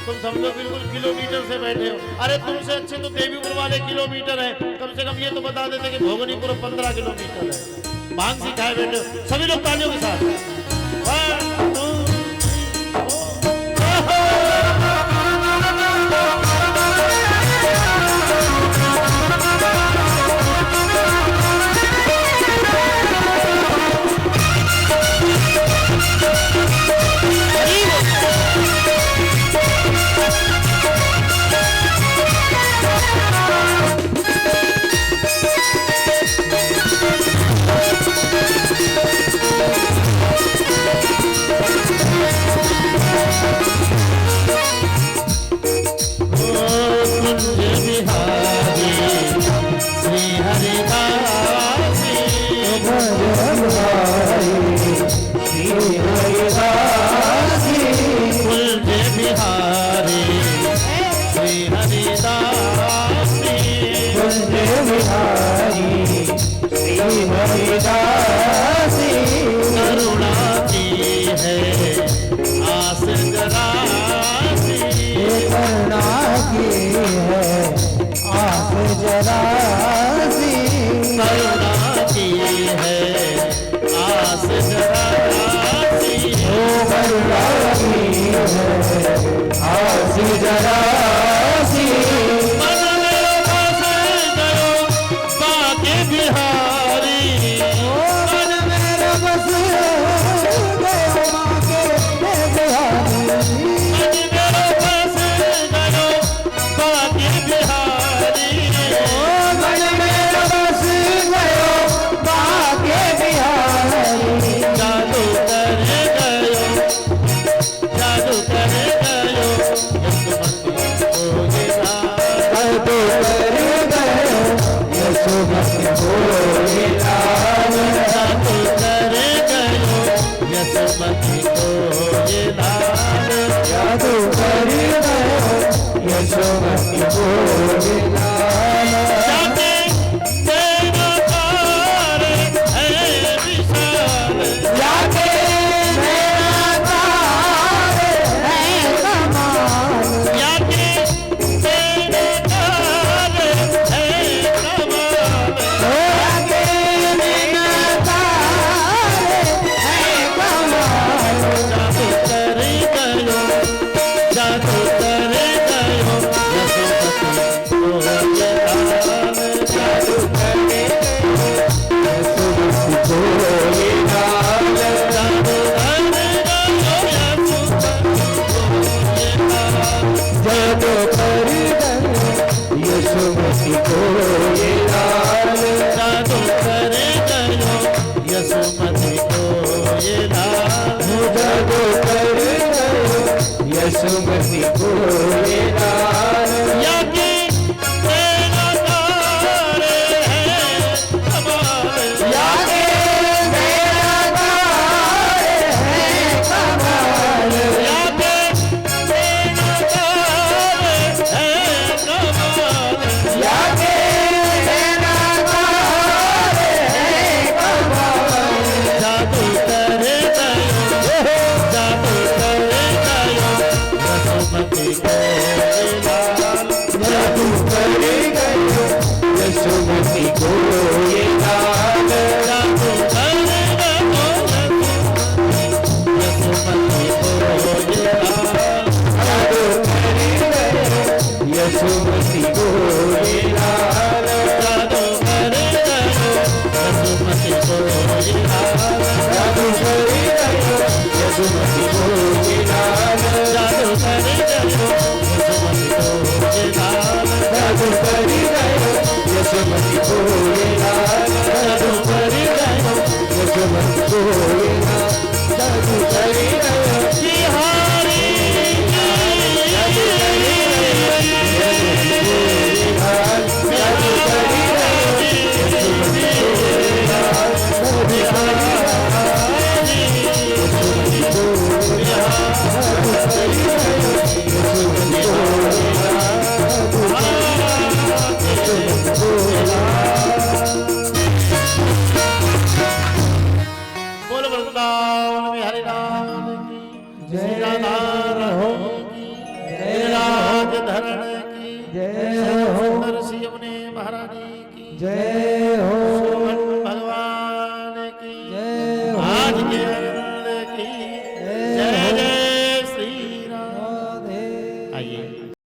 तुम समझो बिल्कुल किलोमीटर से बैठे हो। अरे तुमसे अच्छे तो देवीपुर वाले किलोमीटर है, कम से कम ये तो बता देते कि भोगनीपुर 15 किलोमीटर है। भांग सिखाए बैठे हो सभी लोग तालियों के साथ। 1 2 3 हरिदासी करुणा की है आस जरासी, करुणा की है आस जरासी, करुणा की है आस जरासी, ओ करुणा की है आस जरासी। मन में बस गयो बाके बिहारी, मन मेरा बस गयो बाके बिहारी, मन में बस गयो यशोमती बोले लाल जाके तेरा तार है विशाल जाके मेरा तार है कमाल जाके तेरा तार है कमाल जाके मेरा तार है कमाल जादू करे गयो जादू करे गयो यशोमती बोले लाल जादू करे यशोमती बोले लाल जादू करे गयो जादू कर यशोमती बोले लाल जादू करे गयो यशोमती बोले लाल जादू कर यशोमती बोले लाल याके तेरा तार है कमाल याके मेरा तार है कमाल याके तेरा तार है कमाल याके मेरा तार है कमाल जादू करे गयो जादू करे गयो यशोमती बोले लाल जादू कर यशोमती बोले लाल जादू करे गयो यशोमती बोले लाल जादू कर यशोमती बोले लाल जादू करे गयो यशोमती बोले लाल जादू कर यशोमती बोले लाल जादू करे गयो यशोमती बोले लाल जादू कर यशोमती बोले लाल जादू करे गयो यशोमती बोले लाल जादू कर बिहारी जादू कर यशोमती बोले लाल बोल वृंदावन बिहारी लाल की जय राधा रहो की जय राज धरण की जय हो सुंदर सी अपने महारानी की जय हो सोमन भगवान की जय हो आज के